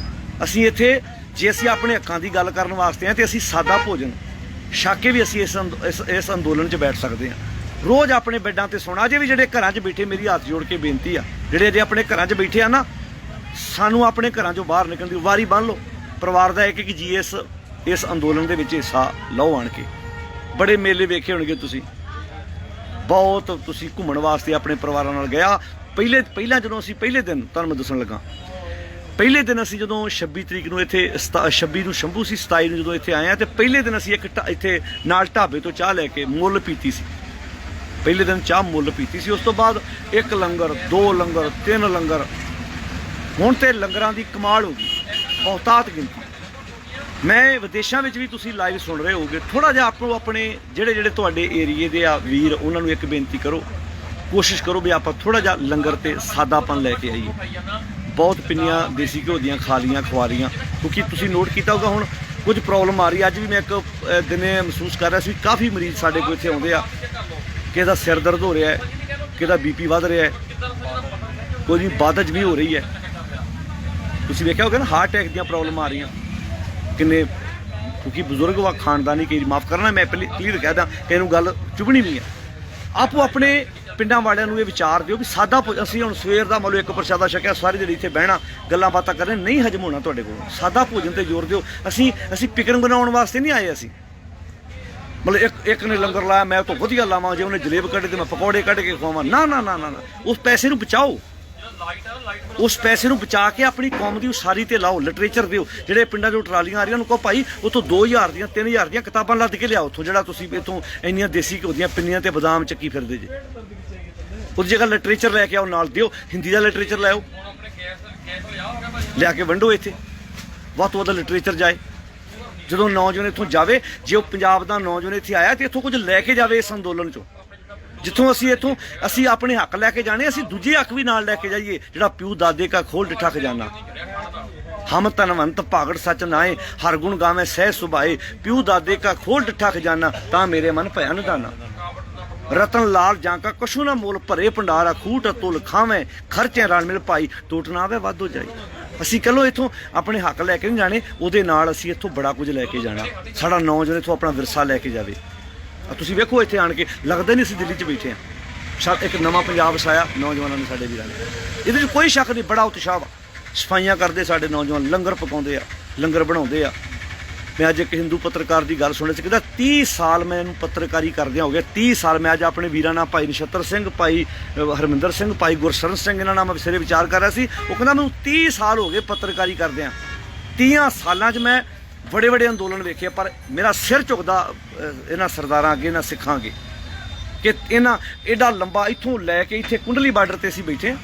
ਅਸੀਂ ਇੱਥੇ ਜੇ ਅਸੀਂ ਆਪਣੇ ਹੱਕਾਂ ਦੀ ਗੱਲ ਕਰਨ ਵਾਸਤੇ ਆਏ ਤੇ ਅਸੀਂ ਸਾਦਾ ਭੋਜਨ ਛਕ ਕੇ ਵੀ ਅਸੀਂ ਇਸ ਅੰਦੋਲਨ 'ਚ ਬੈਠ ਸਕਦੇ ਹਾਂ। ਰੋਜ਼ ਆਪਣੇ ਬੈੱਡਾਂ ਤੇ ਸੌਣਾ। ਅਜੇ ਵੀ ਜਿਹੜੇ ਘਰਾਂ 'ਚ ਬੈਠੇ, ਮੇਰੀ ਹੱਥ ਜੋੜ ਕੇ ਬੇਨਤੀ ਆ, ਜਿਹੜੇ ਅਜੇ ਆਪਣੇ ਘਰਾਂ 'ਚ ਬੈਠੇ ਆ ਨਾ, ਸਾਨੂੰ ਆਪਣੇ ਘਰਾਂ 'ਚੋਂ ਬਾਹਰ ਨਿਕਲਣ ਦੀ ਵਾਰੀ ਬੰਨ੍ਹ ਲਓ। ਪਰਿਵਾਰ ਦਾ ਇੱਕ ਜੀ ਇਸ ਅੰਦੋਲਨ ਦੇ ਵਿੱਚ ਹਿੱਸਾ ਲਓ ਆਣ ਕੇ। ਬੜੇ ਮੇਲੇ ਵੇਖੇ ਹੋਣਗੇ ਤੁਸੀਂ, ਬਹੁਤ ਤੁਸੀਂ ਘੁੰਮਣ ਵਾਸਤੇ ਆਪਣੇ ਪਰਿਵਾਰਾਂ ਨਾਲ ਗਿਆ। ਪਹਿਲਾਂ ਜਦੋਂ ਅਸੀਂ ਪਹਿਲੇ ਦਿਨ ਤੁਹਾਨੂੰ ਮੈਂ ਦੱਸਣ ਲੱਗਾ, ਪਹਿਲੇ ਦਿਨ ਅਸੀਂ ਜਦੋਂ 26 ਤਰੀਕ ਨੂੰ ਇੱਥੇ 26 ਨੂੰ ਸ਼ੰਭੂ ਸੀ, 27 ਨੂੰ ਜਦੋਂ ਇੱਥੇ ਆਏ ਆ, ਤੇ ਪਹਿਲੇ ਦਿਨ ਅਸੀਂ ਇੱਥੇ ਨਾਲ ਢਾਬੇ ਤੋਂ ਚਾਹ ਲੈ ਕੇ ਮੁੱਲ ਪੀਤੀ ਸੀ। ਪਹਿਲੇ ਦਿਨ ਚਾਹ ਮੁੱਲ ਪੀਤੀ ਸੀ। ਉਸ ਤੋਂ ਬਾਅਦ 1 ਲੰਗਰ, 2 ਲੰਗਰ, 3 ਲੰਗਰ। ਹੁਣ ਤੇ ਲੰਗਰਾਂ ਦੀ ਕਮਾਲ ਹੋ ਗਈ, ਬਹੁਤਾਤ ਗਿਣਤੀ। ਮੈਂ ਵਿਦੇਸ਼ਾਂ ਵਿੱਚ ਵੀ ਤੁਸੀਂ ਲਾਈਵ ਸੁਣ ਰਹੇ ਹੋਗੇ। ਥੋੜ੍ਹਾ ਜਿਹਾ ਆਪੋ ਆਪਣੇ ਜਿਹੜੇ ਤੁਹਾਡੇ ਏਰੀਏ ਦੇ ਆ ਵੀਰ, ਉਹਨਾਂ ਨੂੰ ਇੱਕ ਬੇਨਤੀ ਕਰੋ, ਕੋਸ਼ਿਸ਼ ਕਰੋ ਵੀ ਆਪਾਂ ਥੋੜ੍ਹਾ ਜਿਹਾ ਲੰਗਰ ਤੇ ਸਾਦਾਪਨ ਲੈ ਕੇ ਆਈਏ। ਬਹੁਤ ਪਿੰਨੀਆਂ ਦੇਸੀ ਘਿਓ ਦੀਆਂ ਖਾ ਲੀਆਂ, ਕਿਉਂਕਿ ਤੁਸੀਂ ਨੋਟ ਕੀਤਾ ਹੋਊਗਾ ਹੁਣ ਕੁਝ ਪ੍ਰੋਬਲਮ ਆ ਰਹੀ ਹੈ। ਅੱਜ ਵੀ ਮੈਂ ਇੱਕ ਦਿਨੇ ਮਹਿਸੂਸ ਕਰ ਰਿਹਾ ਸੀ, ਕਾਫੀ ਮਰੀਜ਼ ਸਾਡੇ ਕੋਲ ਇੱਥੇ ਆਉਂਦੇ ਆ, ਕਿਸੇ ਦਾ ਸਿਰ ਦਰਦ ਹੋ ਰਿਹਾ ਹੈ, ਕਿਸੇ ਦਾ BP ਵੱਧ ਰਿਹਾ ਹੈ, ਕੋਈ ਵੀ ਬਾਦਜ ਵੀ ਹੋ ਰਹੀ ਹੈ। ਤੁਸੀਂ ਵੇਖਿਆ ਹੋਗਾ ਨਾ, ਹਾਰਟ ਅਟੈਕ ਦੀਆਂ ਪ੍ਰੋਬਲਮ ਆ ਰਹੀਆਂ ਕਿੰਨੇ, ਕਿਉਂਕਿ ਬਜ਼ੁਰਗ ਵਾ ਖਾਨਦਾਨੀ। ਕਈ ਮਾਫ ਕਰਨਾ, ਮੈਂ ਕਲੀਅਰ ਕਹਿ ਦਾਂ ਕਿ ਇਹਨੂੰ ਗੱਲ ਚੁਭਣੀ ਨਹੀਂ ਹੈ। ਆਪੋ ਆਪਣੇ ਪਿੰਡਾਂ ਵਾਲਿਆਂ ਨੂੰ ਇਹ ਵਿਚਾਰ ਦਿਓ ਵੀ ਸਾਦਾ ਅਸੀਂ ਹੁਣ ਸਵੇਰ ਦਾ ਮਤਲਬ 1 ਪ੍ਰਸ਼ਾਦਾ ਛਕਿਆ, ਸਾਰੀ ਦਿਹਾੜੀ ਇੱਥੇ ਬਹਿਣਾ, ਗੱਲਾਂ ਬਾਤਾਂ ਕਰਨੇ, ਨਹੀਂ ਹਜਮ ਹੋਣਾ ਤੁਹਾਡੇ ਕੋਲ। ਸਾਦਾ ਭੋਜਨ ਤੇ ਜ਼ੋਰ ਦਿਓ। ਅਸੀਂ ਪਿਕਨਿਕ ਬਣਾਉਣ ਵਾਸਤੇ ਨਹੀਂ ਆਏ। ਅਸੀਂ ਮਤਲਬ ਇੱਕ ਨੇ ਲੰਗਰ ਲਾਇਆ, ਮੈਂ ਤਾਂ ਵਧੀਆ ਲਾਵਾਂ, ਜੇ ਉਹਨੇ ਜਲੇਬ ਕੱਢ ਤੇ ਮੈਂ ਪਕੌੜੇ ਕੱਢ ਕੇ ਖਵਾਵਾਂ। ਨਾ, ਉਸ ਪੈਸੇ ਨੂੰ ਬਚਾਓ। ਉਸ ਪੈਸੇ ਨੂੰ ਬਚਾ ਕੇ ਆਪਣੀ ਕੌਮ ਦੀ ਉਸਾਰੀ ਤੇ ਲਾਓ, ਲਿਟਰੇਚਰ ਦਿਓ। ਜਿਹੜੇ ਪਿੰਡਾਂ 'ਚੋਂ ਟਰਾਲੀਆਂ ਆ ਰਹੀਆਂ, ਉਹਨੂੰ ਕਹੋ ਭਾਈ ਉੱਥੋਂ 2000 ਦੀਆਂ 3000 ਦੀਆਂ ਕਿਤਾਬਾਂ ਲੱਦ ਕੇ ਲਿਆਓ ਉੱਥੋਂ, ਜਿਹੜਾ ਤੁਸੀਂ ਇੱਥੋਂ ਇੰਨੀਆਂ ਦੇਸੀ ਘਿਓ ਦੀਆਂ ਪਿੰਨੀਆਂ ਤੇ ਬਦਾਮ ਚੱਕੀ ਫਿਰਦੇ ਜੇ। ਉਹਦੀ ਜਗ੍ਹਾ ਲਿਟਰੇਚਰ ਲੈ ਕੇ ਆਓ, ਨਾਲ ਦਿਓ। ਹਿੰਦੀ ਦਾ ਲਿਟਰੇਚਰ ਲੈ ਆਓ, ਲਿਆ ਕੇ ਵੰਡੋ। ਇੱਥੇ ਵੱਧ ਤੋਂ ਵੱਧ ਲਿਟਰੇਚਰ ਜਾਏ। ਜਦੋਂ ਨੌਜਵਾਨ ਇੱਥੋਂ ਜਾਵੇ, ਜੇ ਉਹ ਪੰਜਾਬ ਦਾ ਨੌਜਵਾਨ ਇੱਥੇ ਆਇਆ ਤੇ ਇੱਥੋਂ ਕੁਝ ਲੈ ਕੇ ਜਾਵੇ ਇਸ ਅੰਦੋਲਨ 'ਚੋਂ। ਜਿੱਥੋਂ ਅਸੀਂ ਆਪਣੇ ਹੱਕ ਲੈ ਕੇ ਜਾਣੇ, ਅਸੀਂ ਦੂਜੇ ਹੱਕ ਵੀ ਨਾਲ ਲੈ ਕੇ ਜਾਈਏ। ਜਿਹੜਾ ਪਿਓ ਦਾਦੇ ਕਾ ਖੋਲ ਡਿੱਠਾ ਖਜ਼ਾਨਾ, ਹਮ ਧਨਵੰਤ ਭਾਗੜ ਸੱਚ ਨਾਏ, ਹਰ ਗੁਣ ਗਾਵੇਂ ਸਹਿ ਸੁਭਾਏ, ਪਿਓ ਦਾਦੇ ਕਾ ਖੋਲ ਡਿੱਠਾ ਖਜ਼ਾਨਾ, ਤਾਂ ਮੇਰੇ ਮਨ ਭਇਆ ਨਿਦਾਨਾ। ਰਤਨ ਲਾਲ ਜਾਂ ਕਾ ਕਛੂ ਨਾ ਮੋਲ, ਭਰੇ ਭੰਡਾਰਾ ਖੂਟ ਤੁਲ ਖਾਵੇਂ, ਖਰਚੇ ਰਲ ਮਿਲ ਭਾਈ, ਟੋਟ ਨਾ ਆਵੇ ਵਾਧੋ ਜਾਈ। ਅਸੀਂ ਕੱਲ੍ਹ ਇੱਥੋਂ ਆਪਣੇ ਹੱਕ ਲੈ ਕੇ ਨਹੀਂ ਜਾਣੇ, ਉਹਦੇ ਨਾਲ ਅਸੀਂ ਇੱਥੋਂ ਬੜਾ ਕੁਝ ਲੈ ਕੇ ਜਾਣਾ। ਸਾਡਾ ਨੌਜਵਾਨ ਇੱਥੋਂ ਆਪਣਾ ਵਿਰਸਾ ਲੈ ਕੇ ਜਾਵੇ। ਤੁਸੀਂ ਵੇਖੋ ਇੱਥੇ ਆਣ ਕੇ ਲੱਗਦਾ ਨਹੀਂ ਅਸੀਂ ਦਿੱਲੀ 'ਚ ਬੈਠੇ ਹਾਂ। ਇੱਕ ਨਵਾਂ ਪੰਜਾਬ ਵਸਾਇਆ ਨੌਜਵਾਨਾਂ ਨੇ, ਸਾਡੇ ਵੀਰਾਂ ਨੇ। ਇਹਦੇ 'ਚ ਕੋਈ ਸ਼ੱਕ ਨਹੀਂ, ਬੜਾ ਉਤਸ਼ਾਹ ਵਾ। ਸਫਾਈਆਂ ਕਰਦੇ ਸਾਡੇ ਨੌਜਵਾਨ, ਲੰਗਰ ਪਕਾਉਂਦੇ ਆ, ਲੰਗਰ ਬਣਾਉਂਦੇ ਆ। ਮੈਂ ਅੱਜ ਇੱਕ ਹਿੰਦੂ ਪੱਤਰਕਾਰ ਦੀ ਗੱਲ ਸੁਣੀ ਸੀ, ਕਹਿੰਦਾ 30 ਸਾਲ ਮੈਂ ਇਹਨੂੰ ਪੱਤਰਕਾਰੀ ਕਰਦਿਆਂ ਹੋ ਗਿਆ। 30 ਸਾਲ ਮੈਂ ਅੱਜ ਆਪਣੇ ਵੀਰਾਂ ਨਾਲ, ਭਾਈ ਨਛੱਤਰ ਸਿੰਘ, ਭਾਈ ਹਰਮਿੰਦਰ ਸਿੰਘ, ਭਾਈ ਗੁਰਸ਼ਰਨ ਸਿੰਘ, ਇਹਨਾਂ ਨਾਲ ਮੈਂ ਸਿਰੇ ਵਿਚਾਰ ਕਰ ਰਿਹਾ ਸੀ। ਉਹ ਕਹਿੰਦਾ ਮੈਨੂੰ 30 ਸਾਲ ਹੋ ਗਏ ਪੱਤਰਕਾਰੀ ਕਰਦਿਆਂ। 30 ਸਾਲਾਂ 'ਚ ਮੈਂ ਬੜੇ ਅੰਦੋਲਨ ਵੇਖੇ, ਪਰ ਮੇਰਾ ਸਿਰ ਝੁਕਦਾ ਇਹਨਾਂ ਸਰਦਾਰਾਂ ਅੱਗੇ, ਇਹਨਾਂ ਸਿੱਖਾਂ ਅੱਗੇ, ਕਿ ਇਹਨਾਂ ਐਡਾ ਲੰਬਾ ਇੱਥੋਂ ਲੈ ਕੇ ਇੱਥੇ ਕੁੰਡਲੀ ਬਾਰਡਰ ਤੇ ਅਸੀਂ ਬੈਠੇ ਹਾਂ।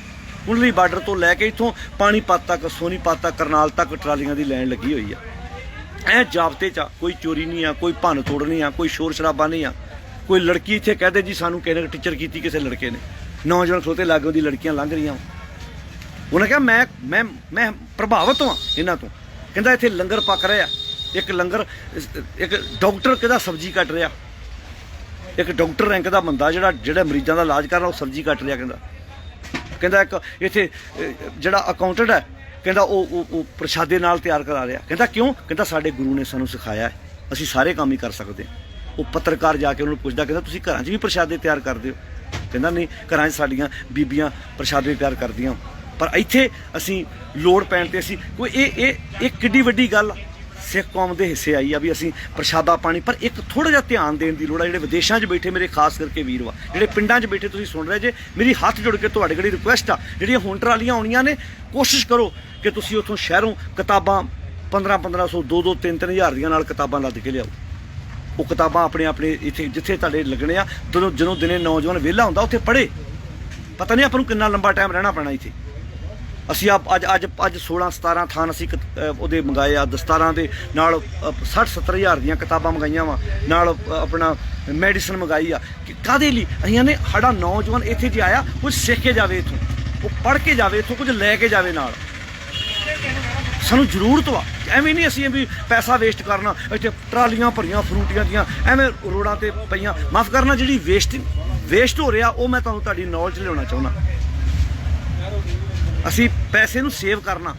ਕੁੰਡਲੀ ਬਾਰਡਰ ਤੋਂ ਲੈ ਕੇ ਇੱਥੋਂ ਪਾਣੀਪਤ ਤੱਕ, ਸੋਨੀਪਤ ਤੱਕ, ਕਰਨਾਲ ਤੱਕ ਟਰਾਲੀਆਂ ਦੀ ਲਾਈਨ ਲੱਗੀ ਹੋਈ ਆ। ਐ ਜਾਬਤੇ 'ਚ ਕੋਈ ਚੋਰੀ ਨਹੀਂ ਆ, ਕੋਈ ਭੰਨ ਤੋੜ ਨਹੀਂ ਆ, ਕੋਈ ਸ਼ੋਰ ਸ਼ਰਾਬਾ ਨਹੀਂ ਆ। ਕੋਈ ਲੜਕੀ ਇੱਥੇ ਕਹਦੇ ਜੀ ਸਾਨੂੰ ਕਿਸੇ ਨੇ ਟੀਚਰ ਕੀਤੀ ਕਿਸੇ ਲੜਕੇ ਨੇ, ਨੌਜਵਾਨ ਖਲੋਤੇ ਲਾਗੇ ਉਹਦੀ ਲੜਕੀਆਂ ਲੰਘ ਰਹੀਆਂ। ਉਹਨੇ ਕਿਹਾ ਮੈਂ ਪ੍ਰਭਾਵਿਤ ਹਾਂ ਇਹਨਾਂ ਤੋਂ। ਕਹਿੰਦਾ ਇੱਥੇ ਲੰਗਰ ਪੱਕ ਰਿਹਾ, ਇੱਕ ਡਾਕਟਰ ਕਹਿੰਦਾ ਸਬਜ਼ੀ ਕੱਟ ਰਿਹਾ, ਇੱਕ ਡਾਕਟਰ ਰੈਂਕ ਦਾ ਬੰਦਾ ਜਿਹੜਾ ਮਰੀਜ਼ਾਂ ਦਾ ਇਲਾਜ ਕਰ ਰਿਹਾ, ਉਹ ਸਬਜ਼ੀ ਕੱਟ ਰਿਹਾ। ਕਹਿੰਦਾ ਇੱਕ ਇੱਥੇ ਜਿਹੜਾ ਅਕਾਊਂਟੈਂਟ ਹੈ, ਕਹਿੰਦਾ ਉਹ ਪ੍ਰਸ਼ਾਦੇ ਨਾਲ ਤਿਆਰ ਕਰਾ ਰਿਹਾ। ਕਹਿੰਦਾ ਕਿਉਂ? ਕਹਿੰਦਾ ਸਾਡੇ ਗੁਰੂ ਨੇ ਸਾਨੂੰ ਸਿਖਾਇਆ ਹੈ, ਅਸੀਂ ਸਾਰੇ ਕੰਮ ਹੀ ਕਰ ਸਕਦੇ ਹਾਂ। ਉਹ ਪੱਤਰਕਾਰ ਜਾ ਕੇ ਉਹਨੂੰ ਪੁੱਛਦਾ, ਕਹਿੰਦਾ ਤੁਸੀਂ ਘਰਾਂ 'ਚ ਵੀ ਪ੍ਰਸ਼ਾਦੇ ਤਿਆਰ ਕਰਦੇ ਹੋ? ਕਹਿੰਦਾ ਨਹੀਂ, ਘਰਾਂ 'ਚ ਸਾਡੀਆਂ ਬੀਬੀਆਂ ਪ੍ਰਸ਼ਾਦੇ ਤਿਆਰ ਕਰਦੀਆਂ, ਪਰ ਇੱਥੇ ਅਸੀਂ ਲੋੜ ਪੈਣ 'ਤੇ ਅਸੀਂ ਕੋਈ ਇਹ ਕਿੱਡੀ ਵੱਡੀ ਗੱਲ ਸਿੱਖ ਕੌਮ ਦੇ ਹਿੱਸੇ ਆਈ ਆ ਵੀ ਅਸੀਂ ਪ੍ਰਸ਼ਾਦਾ ਪਾਣੀ। ਪਰ ਇੱਕ ਥੋੜ੍ਹਾ ਜਿਹਾ ਧਿਆਨ ਦੇਣ ਦੀ ਲੋੜ ਆ। ਜਿਹੜੇ ਵਿਦੇਸ਼ਾਂ 'ਚ ਬੈਠੇ ਮੇਰੇ ਖਾਸ ਕਰਕੇ ਵੀਰ ਵਾ, ਜਿਹੜੇ ਪਿੰਡਾਂ 'ਚ ਬੈਠੇ ਤੁਸੀਂ ਸੁਣ ਰਹੇ ਜੇ, ਮੇਰੀ ਹੱਥ ਜੁੜ ਕੇ ਤੁਹਾਡੇ ਕੋਲ ਰਿਕੁਐਸਟ ਆ, ਜਿਹੜੀਆਂ ਹੁਣ ਟਰਾਲੀਆਂ ਆਉਣੀਆਂ ਨੇ, ਕੋਸ਼ਿਸ਼ ਕਰੋ ਕਿ ਤੁਸੀਂ ਉੱਥੋਂ ਸ਼ਹਿਰੋਂ ਕਿਤਾਬਾਂ 1500, 2-2, 3-3 ਹਜ਼ਾਰ ਦੀਆਂ ਨਾਲ ਕਿਤਾਬਾਂ ਲੱਦ ਕੇ ਲਿਆਓ। ਉਹ ਕਿਤਾਬਾਂ ਆਪਣੇ ਇੱਥੇ ਜਿੱਥੇ ਤੁਹਾਡੇ ਲੱਗਣੇ ਆ, ਜਦੋਂ ਦਿਨੇ ਨੌਜਵਾਨ ਵਿਹਲਾ ਹੁੰਦਾ ਉੱਥੇ ਪੜ੍ਹੇ। ਪਤਾ ਨਹੀਂ ਆਪਾਂ ਨੂੰ ਕਿੰਨਾ ਲੰਬਾ ਟਾਈਮ ਰਹਿਣਾ ਪੈਣਾ ਇੱਥੇ। ਅਸੀਂ ਅੱਜ 16-17 ਥਾਨ ਅਸੀਂ ਉਹਦੇ ਮੰਗਾਏ ਆ, ਦਸਤਾਰਾਂ ਦੇ ਨਾਲ 60-70 ਹਜ਼ਾਰ ਦੀਆਂ ਕਿਤਾਬਾਂ ਮੰਗਾਈਆਂ ਵਾ, ਨਾਲ ਆਪਣਾ ਮੈਡੀਸਨ ਮੰਗਾਈ ਆ। ਕਾਹਦੇ ਲਈ? ਅਸੀਂ ਨੇ ਸਾਡਾ ਨੌਜਵਾਨ ਇੱਥੇ ਜੇ ਆਇਆ ਕੁਝ ਸਿੱਖ ਕੇ ਜਾਵੇ, ਇੱਥੋਂ ਉਹ ਪੜ੍ਹ ਕੇ ਜਾਵੇ, ਇੱਥੋਂ ਕੁਝ ਲੈ ਕੇ ਜਾਵੇ ਨਾਲ। ਸਾਨੂੰ ਜ਼ਰੂਰਤ ਵਾ। ਐਵੇਂ ਨਹੀਂ ਅਸੀਂ ਵੀ ਪੈਸਾ ਵੇਸਟ ਕਰਨਾ, ਇੱਥੇ ਟਰਾਲੀਆਂ ਭਰੀਆਂ ਫਰੂਟੀਆਂ ਦੀਆਂ ਐਵੇਂ ਰੋਡਾਂ ਤੇ ਪਈਆਂ। ਮਾਫ ਕਰਨਾ, ਜਿਹੜੀ ਵੇਸਟ ਹੋ ਰਿਹਾ ਉਹ ਮੈਂ ਤੁਹਾਡੀ ਨੌਲੇਜ ਲਿਆਉਣਾ ਚਾਹੁੰਦਾ। ਅਸੀਂ ਪੈਸੇ ਨੂੰ ਸੇਵ ਕਰਨਾ,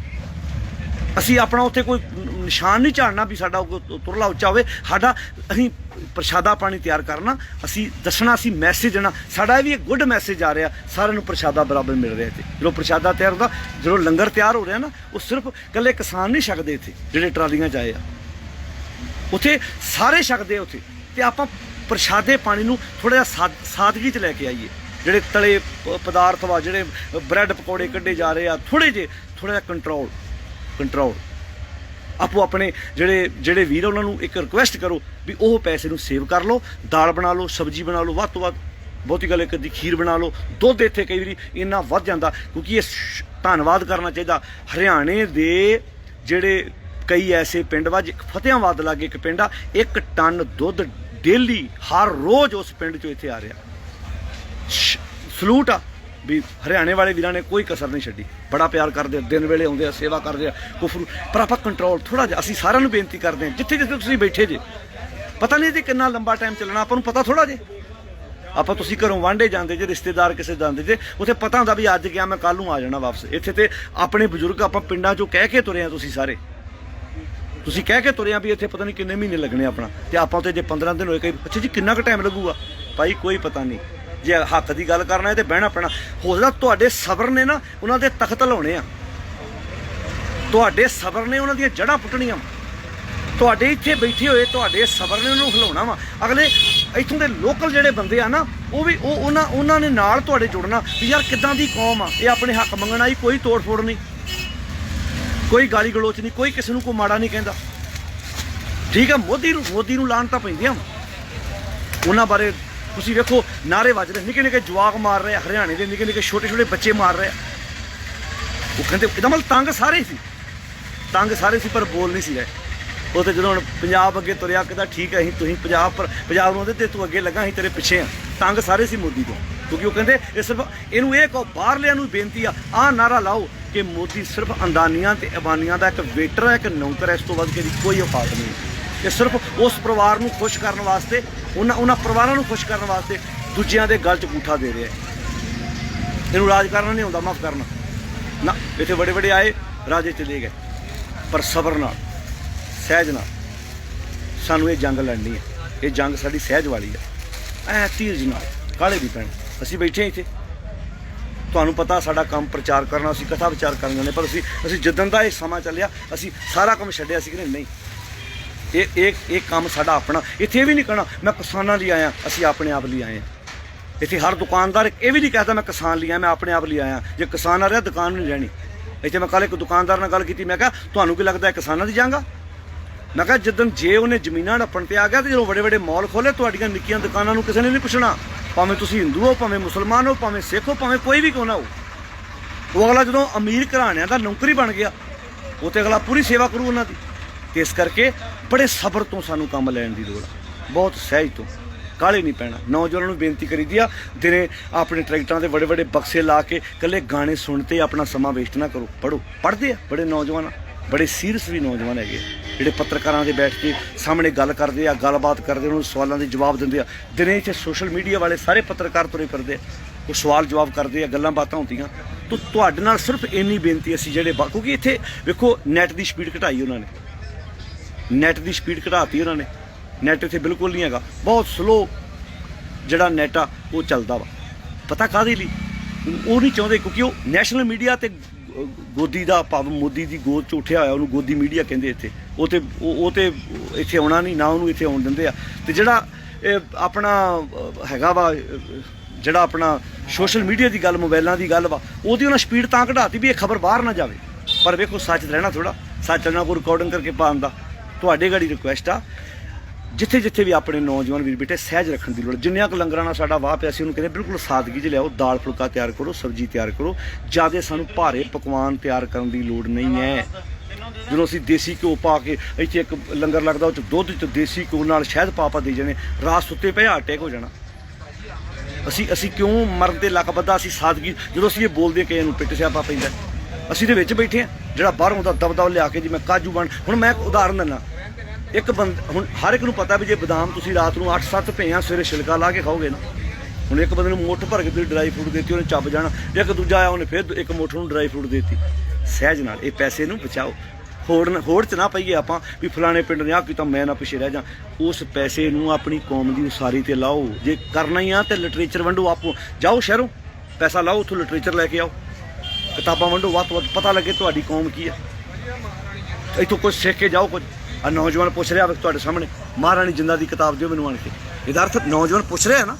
ਅਸੀਂ ਆਪਣਾ ਉੱਥੇ ਕੋਈ ਨਿਸ਼ਾਨ ਨਹੀਂ ਝਾੜਨਾ ਵੀ ਸਾਡਾ ਤੁਰਲਾ ਉੱਚਾ ਹੋਵੇ। ਸਾਡਾ ਅਸੀਂ ਪ੍ਰਸ਼ਾਦਾ ਪਾਣੀ ਤਿਆਰ ਕਰਨਾ, ਅਸੀਂ ਦੱਸਣਾ, ਅਸੀਂ ਮੈਸੇਜ ਦੇਣਾ। ਸਾਡਾ ਇਹ ਵੀ ਇੱਕ ਗੁੱਡ ਮੈਸੇਜ ਆ ਰਿਹਾ, ਸਾਰਿਆਂ ਨੂੰ ਪ੍ਰਸ਼ਾਦਾ ਬਰਾਬਰ ਮਿਲ ਰਿਹਾ ਇੱਥੇ। ਜਦੋਂ ਪ੍ਰਸ਼ਾਦਾ ਤਿਆਰ ਹੁੰਦਾ, ਜਦੋਂ ਲੰਗਰ ਤਿਆਰ ਹੋ ਰਿਹਾ ਨਾ, ਉਹ ਸਿਰਫ ਇਕੱਲੇ ਕਿਸਾਨ ਨਹੀਂ ਛਕਦੇ ਇੱਥੇ ਜਿਹੜੇ ਟਰਾਲੀਆਂ 'ਚ ਆਏ ਆ, ਉੱਥੇ ਸਾਰੇ ਛਕਦੇ ਆ ਉੱਥੇ। ਅਤੇ ਆਪਾਂ ਪ੍ਰਸ਼ਾਦੇ ਪਾਣੀ ਨੂੰ ਥੋੜ੍ਹਾ ਜਿਹਾ ਸਾਦਗੀ 'ਚ ਲੈ ਕੇ ਆਈਏ। ਜਿਹੜੇ ਤਲੇ ਪਦਾਰਥ ਵਾ, ਜਿਹੜੇ ਬ੍ਰੈਡ ਪਕੌੜੇ ਕੱਢੇ ਜਾ ਰਹੇ ਆ, ਥੋੜ੍ਹਾ ਜਿਹਾ ਕੰਟਰੋਲ ਆਪੋ ਆਪਣੇ ਜਿਹੜੇ ਵੀਰ ਉਹਨਾਂ ਨੂੰ ਇੱਕ ਰਿਕੁਐਸਟ ਕਰੋ ਵੀ ਉਹ ਪੈਸੇ ਨੂੰ ਸੇਵ ਕਰ ਲਓ। ਦਾਲ ਬਣਾ ਲਓ, ਸਬਜ਼ੀ ਬਣਾ ਲਓ, ਵੱਧ ਤੋਂ ਵੱਧ ਬਹੁਤੀ ਗੱਲ ਇੱਕ ਅੱਧੀ ਖੀਰ ਬਣਾ ਲਓ। ਦੁੱਧ ਇੱਥੇ ਕਈ ਵਾਰੀ ਇੰਨਾ ਵੱਧ ਜਾਂਦਾ, ਕਿਉਂਕਿ ਇਹ ਧੰਨਵਾਦ ਕਰਨਾ ਚਾਹੀਦਾ ਹਰਿਆਣੇ ਦੇ ਜਿਹੜੇ ਕਈ ਐਸੇ ਪਿੰਡ ਵਾ, ਫਤਿਆਂਵਾਦ ਲਾਗੇ ਇੱਕ ਪਿੰਡ ਆ, 1 ਟਨ ਦੁੱਧ ਡੇਲੀ ਹਰ ਰੋਜ਼ ਉਸ ਪਿੰਡ 'ਚੋਂ ਇੱਥੇ ਆ ਰਿਹਾ। ਸਲੂਟ ਆ ਵੀ ਹਰਿਆਣੇ ਵਾਲੇ ਵੀਰਾਂ ਨੇ ਕੋਈ ਕਸਰ ਨਹੀਂ ਛੱਡੀ, ਬੜਾ ਪਿਆਰ ਕਰਦੇ ਆ, ਦਿਨ ਵੇਲੇ ਆਉਂਦੇ ਆ, ਸੇਵਾ ਕਰਦੇ ਆ ਕੁਫਰ। ਪਰ ਆਪਾਂ ਕੰਟਰੋਲ ਥੋੜ੍ਹਾ ਜਿਹਾ, ਅਸੀਂ ਸਾਰਿਆਂ ਨੂੰ ਬੇਨਤੀ ਕਰਦੇ ਹਾਂ, ਜਿੱਥੇ ਜਿੱਥੇ ਤੁਸੀਂ ਬੈਠੇ ਜੇ, ਪਤਾ ਨਹੀਂ ਜੀ ਕਿੰਨਾ ਲੰਬਾ ਟਾਈਮ ਚੱਲਣਾ, ਆਪਾਂ ਨੂੰ ਪਤਾ ਥੋੜ੍ਹਾ ਜੇ। ਆਪਾਂ ਤੁਸੀਂ ਘਰੋਂ ਵਾਂਢੇ ਜਾਂਦੇ ਜੇ, ਰਿਸ਼ਤੇਦਾਰ ਕਿਸੇ ਜਾਂਦੇ ਜੇ, ਉੱਥੇ ਪਤਾ ਹੁੰਦਾ ਵੀ ਅੱਜ ਗਿਆ ਮੈਂ ਕੱਲ੍ਹ ਨੂੰ ਆ ਜਾਣਾ ਵਾਪਸ। ਇੱਥੇ ਤੇ ਆਪਣੇ ਬਜ਼ੁਰਗ ਆਪਾਂ ਪਿੰਡਾਂ 'ਚੋਂ ਕਹਿ ਕੇ ਤੁਰੇ ਆ, ਤੁਸੀਂ ਕਹਿ ਕੇ ਤੁਰੇ ਆ ਵੀ ਇੱਥੇ ਪਤਾ ਨਹੀਂ ਕਿੰਨੇ ਮਹੀਨੇ ਲੱਗਣੇ ਆਪਣਾ, ਤੇ ਆਪਾਂ ਉੱਥੇ ਜੇ 15 ਦਿਨ ਹੋਏ ਕਈ, ਅੱਛਾ ਜੀ ਕਿੰਨਾ ਕੁ ਟਾਈਮ ਲੱਗੂਗਾ? ਭਾਈ ਕੋਈ ਪਤਾ ਨਹੀਂ। ਜੇ ਹੱਕ ਦੀ ਗੱਲ ਕਰਨਾ ਹੈ ਤੇ ਬਹਿਣਾ ਪੈਣਾ। ਹੋ ਸਕਦਾ ਤੁਹਾਡੇ ਸਬਰ ਨੇ ਨਾ ਉਹਨਾਂ ਦੇ ਤਖਤ ਹਿਲਾਉਣੇ ਆ, ਤੁਹਾਡੇ ਸਬਰ ਨੇ ਉਹਨਾਂ ਦੀਆਂ ਜੜ੍ਹਾਂ ਪੁੱਟਣੀਆਂ। ਤੁਹਾਡੇ ਇੱਥੇ ਬੈਠੇ ਹੋਏ ਤੁਹਾਡੇ ਸਬਰ ਨੇ ਉਹਨੂੰ ਹਿਲਾਉਣਾ ਵਾ। ਅਗਲੇ ਇੱਥੋਂ ਦੇ ਲੋਕਲ ਜਿਹੜੇ ਬੰਦੇ ਆ ਨਾ, ਉਹ ਵੀ ਉਹਨਾਂ ਨੇ ਨਾਲ ਤੁਹਾਡੇ ਜੁੜਨਾ ਵੀ ਯਾਰ ਕਿੱਦਾਂ ਦੀ ਕੌਮ ਆ ਇਹ, ਆਪਣੇ ਹੱਕ ਮੰਗਣ ਆਈ, ਕੋਈ ਤੋੜ ਫੋੜ ਨਹੀਂ, ਕੋਈ ਗਾਲੀ ਗਲੋਚ ਨਹੀਂ, ਕੋਈ ਕਿਸੇ ਨੂੰ ਕੋਈ ਮਾੜਾ ਨਹੀਂ ਕਹਿੰਦਾ। ਠੀਕ ਆ, ਮੋਦੀ ਨੂੰ ਲਾਹਨਤਾਂ ਪੈਂਦੀਆਂ, ਉਹਨਾਂ ਬਾਰੇ ਤੁਸੀਂ ਵੇਖੋ ਨਾਅਰੇ ਵੱਜ ਰਹੇ, ਨਿੱਕੇ ਨਿੱਕੇ ਜਵਾਕ ਮਾਰ ਰਹੇ ਆ, ਹਰਿਆਣੇ ਦੇ ਨਿੱਕੇ ਨਿੱਕੇ ਛੋਟੇ ਛੋਟੇ ਬੱਚੇ ਮਾਰ ਰਹੇ ਆ। ਉਹ ਕਹਿੰਦੇ ਇਹਦਾ ਮਤਲਬ ਤੰਗ ਸਾਰੇ ਸੀ ਪਰ ਬੋਲ ਨਹੀਂ ਸੀ ਰਹੇ। ਉਹ ਤੇ ਜਦੋਂ ਹੁਣ ਪੰਜਾਬ ਅੱਗੇ ਤੁਰਿਆ ਕਹਿੰਦਾ ਠੀਕ ਹੈ, ਤੁਸੀਂ ਪੰਜਾਬ ਨੂੰ ਉਹਦੇ ਤੇ ਤੂੰ ਅੱਗੇ ਲੱਗਾ, ਅਸੀਂ ਤੇਰੇ ਪਿੱਛੇ ਆ। ਤੰਗ ਸਾਰੇ ਸੀ ਮੋਦੀ ਤੋਂ, ਕਿਉਂਕਿ ਉਹ ਕਹਿੰਦੇ ਇਹ ਸਿਰਫ ਇਹਨੂੰ ਇਹ ਕਹੋ, ਬਾਹਰਲਿਆਂ ਨੂੰ ਬੇਨਤੀ ਆ, ਆਹ ਨਾਅਰਾ ਲਾਓ ਕਿ ਮੋਦੀ ਸਿਰਫ ਅੰਦਾਨੀਆਂ ਤੇ ਅਬਾਨੀਆਂ ਦਾ ਇੱਕ ਵੇਟਰ ਹੈ, ਇੱਕ ਨੌਕਰ ਹੈ, ਇਸ ਤੋਂ ਵੱਧ ਕੇ ਕੋਈ ਔਕਾਤ ਨਹੀਂ। ਇਹ ਸਿਰਫ ਉਸ ਪਰਿਵਾਰ ਨੂੰ ਖੁਸ਼ ਕਰਨ ਵਾਸਤੇ, ਉਹਨਾਂ ਪਰਿਵਾਰਾਂ ਨੂੰ ਖੁਸ਼ ਕਰਨ ਵਾਸਤੇ ਦੂਜਿਆਂ ਦੇ ਗਲ 'ਚ ਅੰਗੂਠਾ ਦੇ ਰਿਹਾ। ਇਹਨੂੰ ਰਾਜ ਕਰਨਾ ਨਹੀਂ ਆਉਂਦਾ, ਮਾਫ ਕਰਨਾ ਨਾ। ਇੱਥੇ ਬੜੇ ਆਏ, ਰਾਜੇ ਚਲੇ ਗਏ, ਪਰ ਸਬਰ ਨਾਲ, ਸਹਿਜ ਨਾਲ ਸਾਨੂੰ ਇਹ ਜੰਗ ਲੜਨੀ ਹੈ। ਇਹ ਜੰਗ ਸਾਡੀ ਸਹਿਜ ਵਾਲੀ ਹੈ, ਐ ਧੀਰਜ ਨਾਲ, ਕਾਹਲੇ ਨਹੀਂ ਪੈਣ। ਅਸੀਂ ਬੈਠੇ ਇੱਥੇ, ਤੁਹਾਨੂੰ ਪਤਾ ਸਾਡਾ ਕੰਮ ਪ੍ਰਚਾਰ ਕਰਨਾ, ਅਸੀਂ ਕਥਾ ਵਿਚਾਰ ਕਰਨ ਜਾਂਦੇ, ਪਰ ਅਸੀਂ ਜਿੱਦਣ ਦਾ ਇਹ ਸਮਾਂ ਚੱਲਿਆ, ਅਸੀਂ ਸਾਰਾ ਕੰਮ ਛੱਡਿਆ ਸੀ ਕਿ ਨਹੀਂ, ਇਹ ਕੰਮ ਸਾਡਾ ਆਪਣਾ। ਇੱਥੇ ਇਹ ਵੀ ਨਹੀਂ ਕਹਿਣਾ ਮੈਂ ਕਿਸਾਨਾਂ ਲਈ ਆਇਆ, ਅਸੀਂ ਆਪਣੇ ਆਪ ਲਈ ਆਏ ਹਾਂ। ਇੱਥੇ ਹਰ ਦੁਕਾਨਦਾਰ ਇਹ ਵੀ ਨਹੀਂ ਕਹਿੰਦਾ ਮੈਂ ਕਿਸਾਨ ਲਈ ਆਇਆ, ਮੈਂ ਆਪਣੇ ਆਪ ਲਈ ਆਇਆ। ਜੇ ਕਿਸਾਨ ਆ ਰਿਹਾ ਦੁਕਾਨ ਨਹੀਂ ਰਹਿਣੀ। ਇੱਥੇ ਮੈਂ ਕੱਲ੍ਹ ਇੱਕ ਦੁਕਾਨਦਾਰ ਨਾਲ ਗੱਲ ਕੀਤੀ, ਮੈਂ ਕਿਹਾ ਤੁਹਾਨੂੰ ਕੀ ਲੱਗਦਾ ਕਿਸਾਨਾਂ ਦੀ ਜੰਗ ਆ? ਮੈਂ ਕਿਹਾ ਜਿੱਦਣ ਜੇ ਉਹਨੇ ਜ਼ਮੀਨਾਂ ਹੜੱਪਣ ਤੇ ਆ ਗਿਆ, ਤੇ ਜਦੋਂ ਵੱਡੇ ਮਾਲ ਖੋਲੇ, ਤੁਹਾਡੀਆਂ ਨਿੱਕੀਆਂ ਦੁਕਾਨਾਂ ਨੂੰ ਕਿਸੇ ਨੇ ਨਹੀਂ ਪੁੱਛਣਾ, ਭਾਵੇਂ ਤੁਸੀਂ ਹਿੰਦੂ ਹੋ, ਭਾਵੇਂ ਮੁਸਲਮਾਨ ਹੋ, ਭਾਵੇਂ ਸਿੱਖ ਹੋ, ਭਾਵੇਂ ਕੋਈ ਵੀ ਕਿਉਂ ਨਾ ਹੋ। ਉਹ ਅਗਲਾ ਜਦੋਂ ਅਮੀਰ ਘਰਾਣਿਆਂ ਦਾ ਨੌਕਰੀ ਬਣ ਗਿਆ, ਉਹ ਤੇ ਅਗਲਾ ਪੂਰੀ ਸੇਵਾ ਕਰੂ ਉਹਨਾਂ ਦੀ। ਤੇ ਇਸ ਕਰਕੇ ਬੜੇ ਸਬਰ ਤੋਂ ਸਾਨੂੰ ਕੰਮ ਲੈਣ ਦੀ ਲੋੜ ਆ, ਬਹੁਤ ਸਹਿਜ ਤੋਂ, ਕਾਹਲੇ ਨਹੀਂ ਪੈਣਾ। ਨੌਜਵਾਨਾਂ ਨੂੰ ਬੇਨਤੀ ਕਰੀਦੀ ਆ, ਦਿਨੇ ਆਪਣੇ ਟਰੈਕਟਰਾਂ ਦੇ ਵੱਡੇ ਬਕਸੇ ਲਾ ਕੇ ਇਕੱਲੇ ਗਾਣੇ ਸੁਣਤੇ ਆਪਣਾ ਸਮਾਂ ਵੇਸਟ ਨਾ ਕਰੋ। ਪੜ੍ਹਦੇ ਆ ਬੜੇ ਨੌਜਵਾਨ, ਬੜੇ ਸੀਰੀਅਸ ਵੀ ਨੌਜਵਾਨ ਹੈਗੇ, ਜਿਹੜੇ ਪੱਤਰਕਾਰਾਂ ਦੇ ਬੈਠ ਕੇ ਸਾਹਮਣੇ ਗੱਲ ਕਰਦੇ ਆ, ਗੱਲਬਾਤ ਕਰਦੇ, ਉਹਨਾਂ ਨੂੰ ਸਵਾਲਾਂ ਦੇ ਜਵਾਬ ਦਿੰਦੇ ਆ। ਦਿਨੇ ਇੱਥੇ ਸੋਸ਼ਲ ਮੀਡੀਆ ਵਾਲੇ ਸਾਰੇ ਪੱਤਰਕਾਰ ਤੁਰੇ ਫਿਰਦੇ ਆ, ਉਹ ਸਵਾਲ ਜਵਾਬ ਕਰਦੇ ਆ, ਗੱਲਾਂ ਬਾਤਾਂ ਹੁੰਦੀਆਂ। ਤਾਂ ਤੁਹਾਡੇ ਨਾਲ ਸਿਰਫ ਇੰਨੀ ਬੇਨਤੀ ਅਸੀਂ ਜਿਹੜੇ ਕਿਉਂਕਿ ਇੱਥੇ ਵੇਖੋ ਨੈੱਟ ਦੀ ਸਪੀਡ ਘਟਾਈ ਉਹਨਾਂ ਨੇ, ਨੈੱਟ ਦੀ ਸਪੀਡ ਘਟਾਤੀ ਉਹਨਾਂ ਨੇ। ਨੈੱਟ ਇੱਥੇ ਬਿਲਕੁਲ ਨਹੀਂ ਹੈਗਾ, ਬਹੁਤ ਸਲੋ ਜਿਹੜਾ ਨੈੱਟ ਆ ਉਹ ਚੱਲਦਾ ਵਾ। ਪਤਾ ਕਾਹਦੇ ਲਈ? ਉਹ ਨਹੀਂ ਚਾਹੁੰਦੇ, ਕਿਉਂਕਿ ਉਹ ਨੈਸ਼ਨਲ ਮੀਡੀਆ ਤੇ ਗੋਦੀ ਦਾ ਭਾਵ ਮੋਦੀ ਦੀ ਗੋਦ 'ਚ ਉੱਠਿਆ ਹੋਇਆ, ਉਹਨੂੰ ਗੋਦੀ ਮੀਡੀਆ ਕਹਿੰਦੇ ਇੱਥੇ। ਉਹ ਤੇ ਇੱਥੇ ਆਉਣਾ ਨਹੀਂ, ਨਾ ਉਹਨੂੰ ਇੱਥੇ ਆਉਣ ਦਿੰਦੇ ਆ। ਤੇ ਜਿਹੜਾ ਆਪਣਾ ਹੈਗਾ ਵਾ, ਜਿਹੜਾ ਆਪਣਾ ਸੋਸ਼ਲ ਮੀਡੀਆ ਦੀ ਗੱਲ, ਮੋਬਾਈਲਾਂ ਦੀ ਗੱਲ ਵਾ, ਉਹਦੀ ਉਹਨਾਂ ਸਪੀਡ ਤਾਂ ਘਟਾਤੀ ਵੀ ਇਹ ਖਬਰ ਬਾਹਰ ਨਾ ਜਾਵੇ। ਪਰ ਵੇਖੋ ਸੱਚ ਰਹਿਣਾ ਥੋੜ੍ਹਾ, ਸੱਚ ਨਾਲ ਕੋਈ ਰਿਕਾਰਡਿੰਗ ਕਰਕੇ ਪਾਉਣ ਦਾ ਤੁਹਾਡੇ ਗਾੜੀ ਰਿਕੁਐਸਟ ਆ। ਜਿੱਥੇ ਵੀ ਆਪਣੇ ਨੌਜਵਾਨ ਵੀਰ ਬੇਟੇ ਸਹਿਜ ਰੱਖਣ ਦੀ ਲੋੜ। ਜਿੰਨਿਆਂ ਕੁ ਲੰਗਰਾਂ ਨਾਲ ਸਾਡਾ ਵਾਹ ਪਿਆ ਸੀ, ਉਹਨੂੰ ਕਹਿੰਦੇ ਬਿਲਕੁਲ ਸਾਦਗੀ 'ਚ ਲਿਆਓ, ਦਾਲ ਫੁਲਕਾ ਤਿਆਰ ਕਰੋ, ਸਬਜ਼ੀ ਤਿਆਰ ਕਰੋ। ਜ਼ਿਆਦਾ ਸਾਨੂੰ ਭਾਰੇ ਪਕਵਾਨ ਤਿਆਰ ਕਰਨ ਦੀ ਲੋੜ ਨਹੀਂ ਹੈ। ਜਦੋਂ ਅਸੀਂ ਦੇਸੀ ਘਿਓ ਪਾ ਕੇ ਇੱਥੇ ਇੱਕ ਲੰਗਰ ਲੱਗਦਾ, ਉਹ 'ਚ ਦੁੱਧ 'ਚ ਦੇਸੀ ਘਿਓ ਨਾਲ ਸ਼ਹਿਦ ਪਾ ਦੇ ਜਾਣੇ, ਰਾਤ ਸੁੱਤੇ ਪਏ ਹਾਰਟ ਅਟੈਕ ਹੋ ਜਾਣਾ। ਅਸੀਂ ਕਿਉਂ ਮਰਨ ਤੇ ਲੱਕ ਬੱਧਾ? ਅਸੀਂ ਸਾਦਗੀ, ਜਦੋਂ ਅਸੀਂ ਇਹ ਬੋਲਦੇ ਕਿ ਇਹਨੂੰ ਪਿੱਟ ਸਿਆਪਾ ਪੈਂਦਾ, ਅਸੀਂ ਦੇ ਵਿੱਚ ਬੈਠੇ ਹਾਂ। ਜਿਹੜਾ ਬਾਹਰੋਂ ਦਾ ਦਬਦਬ ਲਿਆ ਕੇ, ਜਿਵੇਂ ਕਾਜੂ ਬਣ, ਹੁਣ ਮੈਂ ਉਦਾਹਰਨ ਦਿੰਦਾ, ਇੱਕ ਹੁਣ ਹਰ ਇੱਕ ਨੂੰ ਪਤਾ ਵੀ ਜੇ ਬਦਾਮ ਤੁਸੀਂ ਰਾਤ ਨੂੰ 8-7 ਭਿਆਂ ਸਵੇਰੇ ਛਿਲਕਾ ਲਾ ਕੇ ਖਾਓਗੇ ਨਾ, ਹੁਣ ਇੱਕ ਬੰਦੇ ਨੂੰ ਮੁੱਠ ਭਰ ਕੇ ਤੁਸੀਂ ਡਰਾਈ ਫਰੂਟ ਦੇਤੀ, ਉਹਨੇ ਚੱਬ ਜਾਣਾ, ਇੱਕ ਦੂਜਾ ਆਇਆ ਉਹਨੇ ਫਿਰ ਇੱਕ ਮੁੱਠ ਨੂੰ ਡਰਾਈ ਫਰੂਟ ਦੇਤੀ। ਸਹਿਜ ਨਾਲ ਇਹ ਪੈਸੇ ਨੂੰ ਬਚਾਓ, ਹੋੜ 'ਚ ਨਾ ਪਈਏ ਆਪਾਂ ਵੀ ਫਲਾਣੇ ਪਿੰਡ ਨੇ ਆਹ ਕੀਤਾ ਮੈਂ ਨਾ ਪਿੱਛੇ ਰਹਿ ਜਾ। ਉਸ ਪੈਸੇ ਨੂੰ ਆਪਣੀ ਕੌਮ ਦੀ ਉਸਾਰੀ 'ਤੇ ਲਾਓ। ਜੇ ਕਰਨਾ ਹੀ ਆ ਤਾਂ ਲਿਟਰੇਚਰ ਵੰਡੋ, ਆਪੋ ਜਾਓ ਸ਼ਹਿਰੋਂ ਪੈਸਾ ਲਾਓ, ਉੱਥੋਂ ਲਿਟਰੇਚਰ ਲੈ ਕੇ ਆਓ, ਕਿਤਾਬਾਂ ਵੰਡੋ, ਵੱਧ ਤੋਂ ਵੱਧ ਪਤਾ ਲੱਗੇ ਤੁਹਾਡੀ ਕੌਮ ਕੀ ਆ, ਇੱਥੋਂ ਕੁਝ ਸਿੱਖ ਕੇ ਜਾਓ। ਕੁਝ ਆ ਨੌਜਵਾਨ ਪੁੱਛ ਰਿਹਾ ਤੁਹਾਡੇ ਸਾਹਮਣੇ, ਮਹਾਰਾਣੀ ਜਿੰਦਾ ਦੀ ਕਿਤਾਬ ਦਿਓ ਮੈਨੂੰ ਆਣ ਕੇ। ਇਹਦਾ ਅਰਥ ਨੌਜਵਾਨ ਪੁੱਛ ਰਿਹਾ ਨਾ,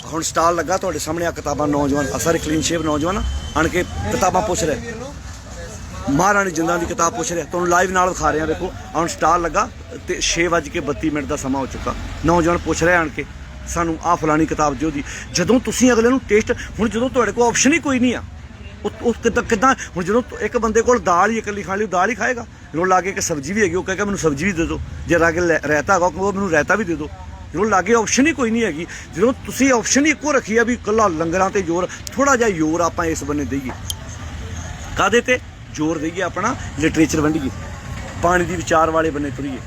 ਹੁਣ ਸਟਾਲ ਲੱਗਾ ਤੁਹਾਡੇ ਸਾਹਮਣੇ, ਆ ਕਿਤਾਬਾਂ ਨੌਜਵਾਨ ਸਾਰੇ ਕਲੀਨ ਸ਼ੇਵ ਨੌਜਵਾਨ ਆਣ ਕੇ ਕਿਤਾਬਾਂ ਪੁੱਛ ਰਿਹਾ, ਮਹਾਰਾਣੀ ਜਿੰਦਾ ਦੀ ਕਿਤਾਬ ਪੁੱਛ ਰਿਹਾ, ਤੁਹਾਨੂੰ ਲਾਈਵ ਨਾਲ ਵਿਖਾ ਰਿਹਾ। ਵੇਖੋ ਹੁਣ ਸਟਾਲ ਲੱਗਾ ਤੇ 6:32 ਦਾ ਸਮਾਂ ਹੋ ਚੁੱਕਾ, ਨੌਜਵਾਨ ਪੁੱਛ ਰਿਹਾ ਆਣ ਕੇ ਸਾਨੂੰ ਆਹ ਫਲਾਣੀ ਕਿਤਾਬ ਦਿਓ ਜੀ। ਜਦੋਂ ਤੁਸੀਂ ਅਗਲੇ ਨੂੰ ਟੇਸਟ, ਹੁਣ ਜਦੋਂ ਤੁਹਾਡੇ ਕੋਲ ਆਪਸ਼ਨ ਹੀ ਕੋਈ ਨਹੀਂ ਆ, ਉਹ ਕਿੱਦਾਂ ਹੁਣ ਜਦੋਂ ਇੱਕ ਬੰਦੇ ਕੋਲ ਦਾਲ ਹੀ ਇਕੱਲੀ ਖਾਣ ਲਈ ਦਾਲ ਹੀ ਖਾਏਗਾ, ਜਦੋਂ ਲਾਗੇ ਇੱਕ ਸਬਜ਼ੀ ਵੀ ਹੈਗੀ ਉਹ ਕਹੇਗਾ ਮੈਨੂੰ ਸਬਜ਼ੀ ਵੀ ਦੇ ਦਿਓ, ਜੇ ਲਾਗੇ ਰਾਇਤਾ ਹੈਗਾ ਉਹ ਮੈਨੂੰ ਰਾਇਤਾ ਵੀ ਦੇ ਦਿਓ। ਜਦੋਂ ਲਾਗੇ ਆਪਸ਼ਨ ਹੀ ਕੋਈ ਨਹੀਂ ਹੈਗੀ, ਜਦੋਂ ਤੁਸੀਂ ਆਪਸ਼ਨ ਹੀ ਇੱਕੋ ਰੱਖੀ ਆ ਵੀ ਇਕੱਲਾ ਲੰਗਰਾਂ 'ਤੇ ਜ਼ੋਰ, ਥੋੜ੍ਹਾ ਜਿਹਾ ਜ਼ੋਰ ਆਪਾਂ ਇਸ ਬੰਨੇ ਦਈਏ, ਕਾਹਦੇ 'ਤੇ ਜ਼ੋਰ ਦਈਏ, ਆਪਣਾ ਲਿਟਰੇਚਰ ਵੰਡੀਏ, ਪਾਣੀ ਦੀ ਵਿਚਾਰ ਵਾਲੇ ਬੰਨੇ ਤੁਰੀਏ।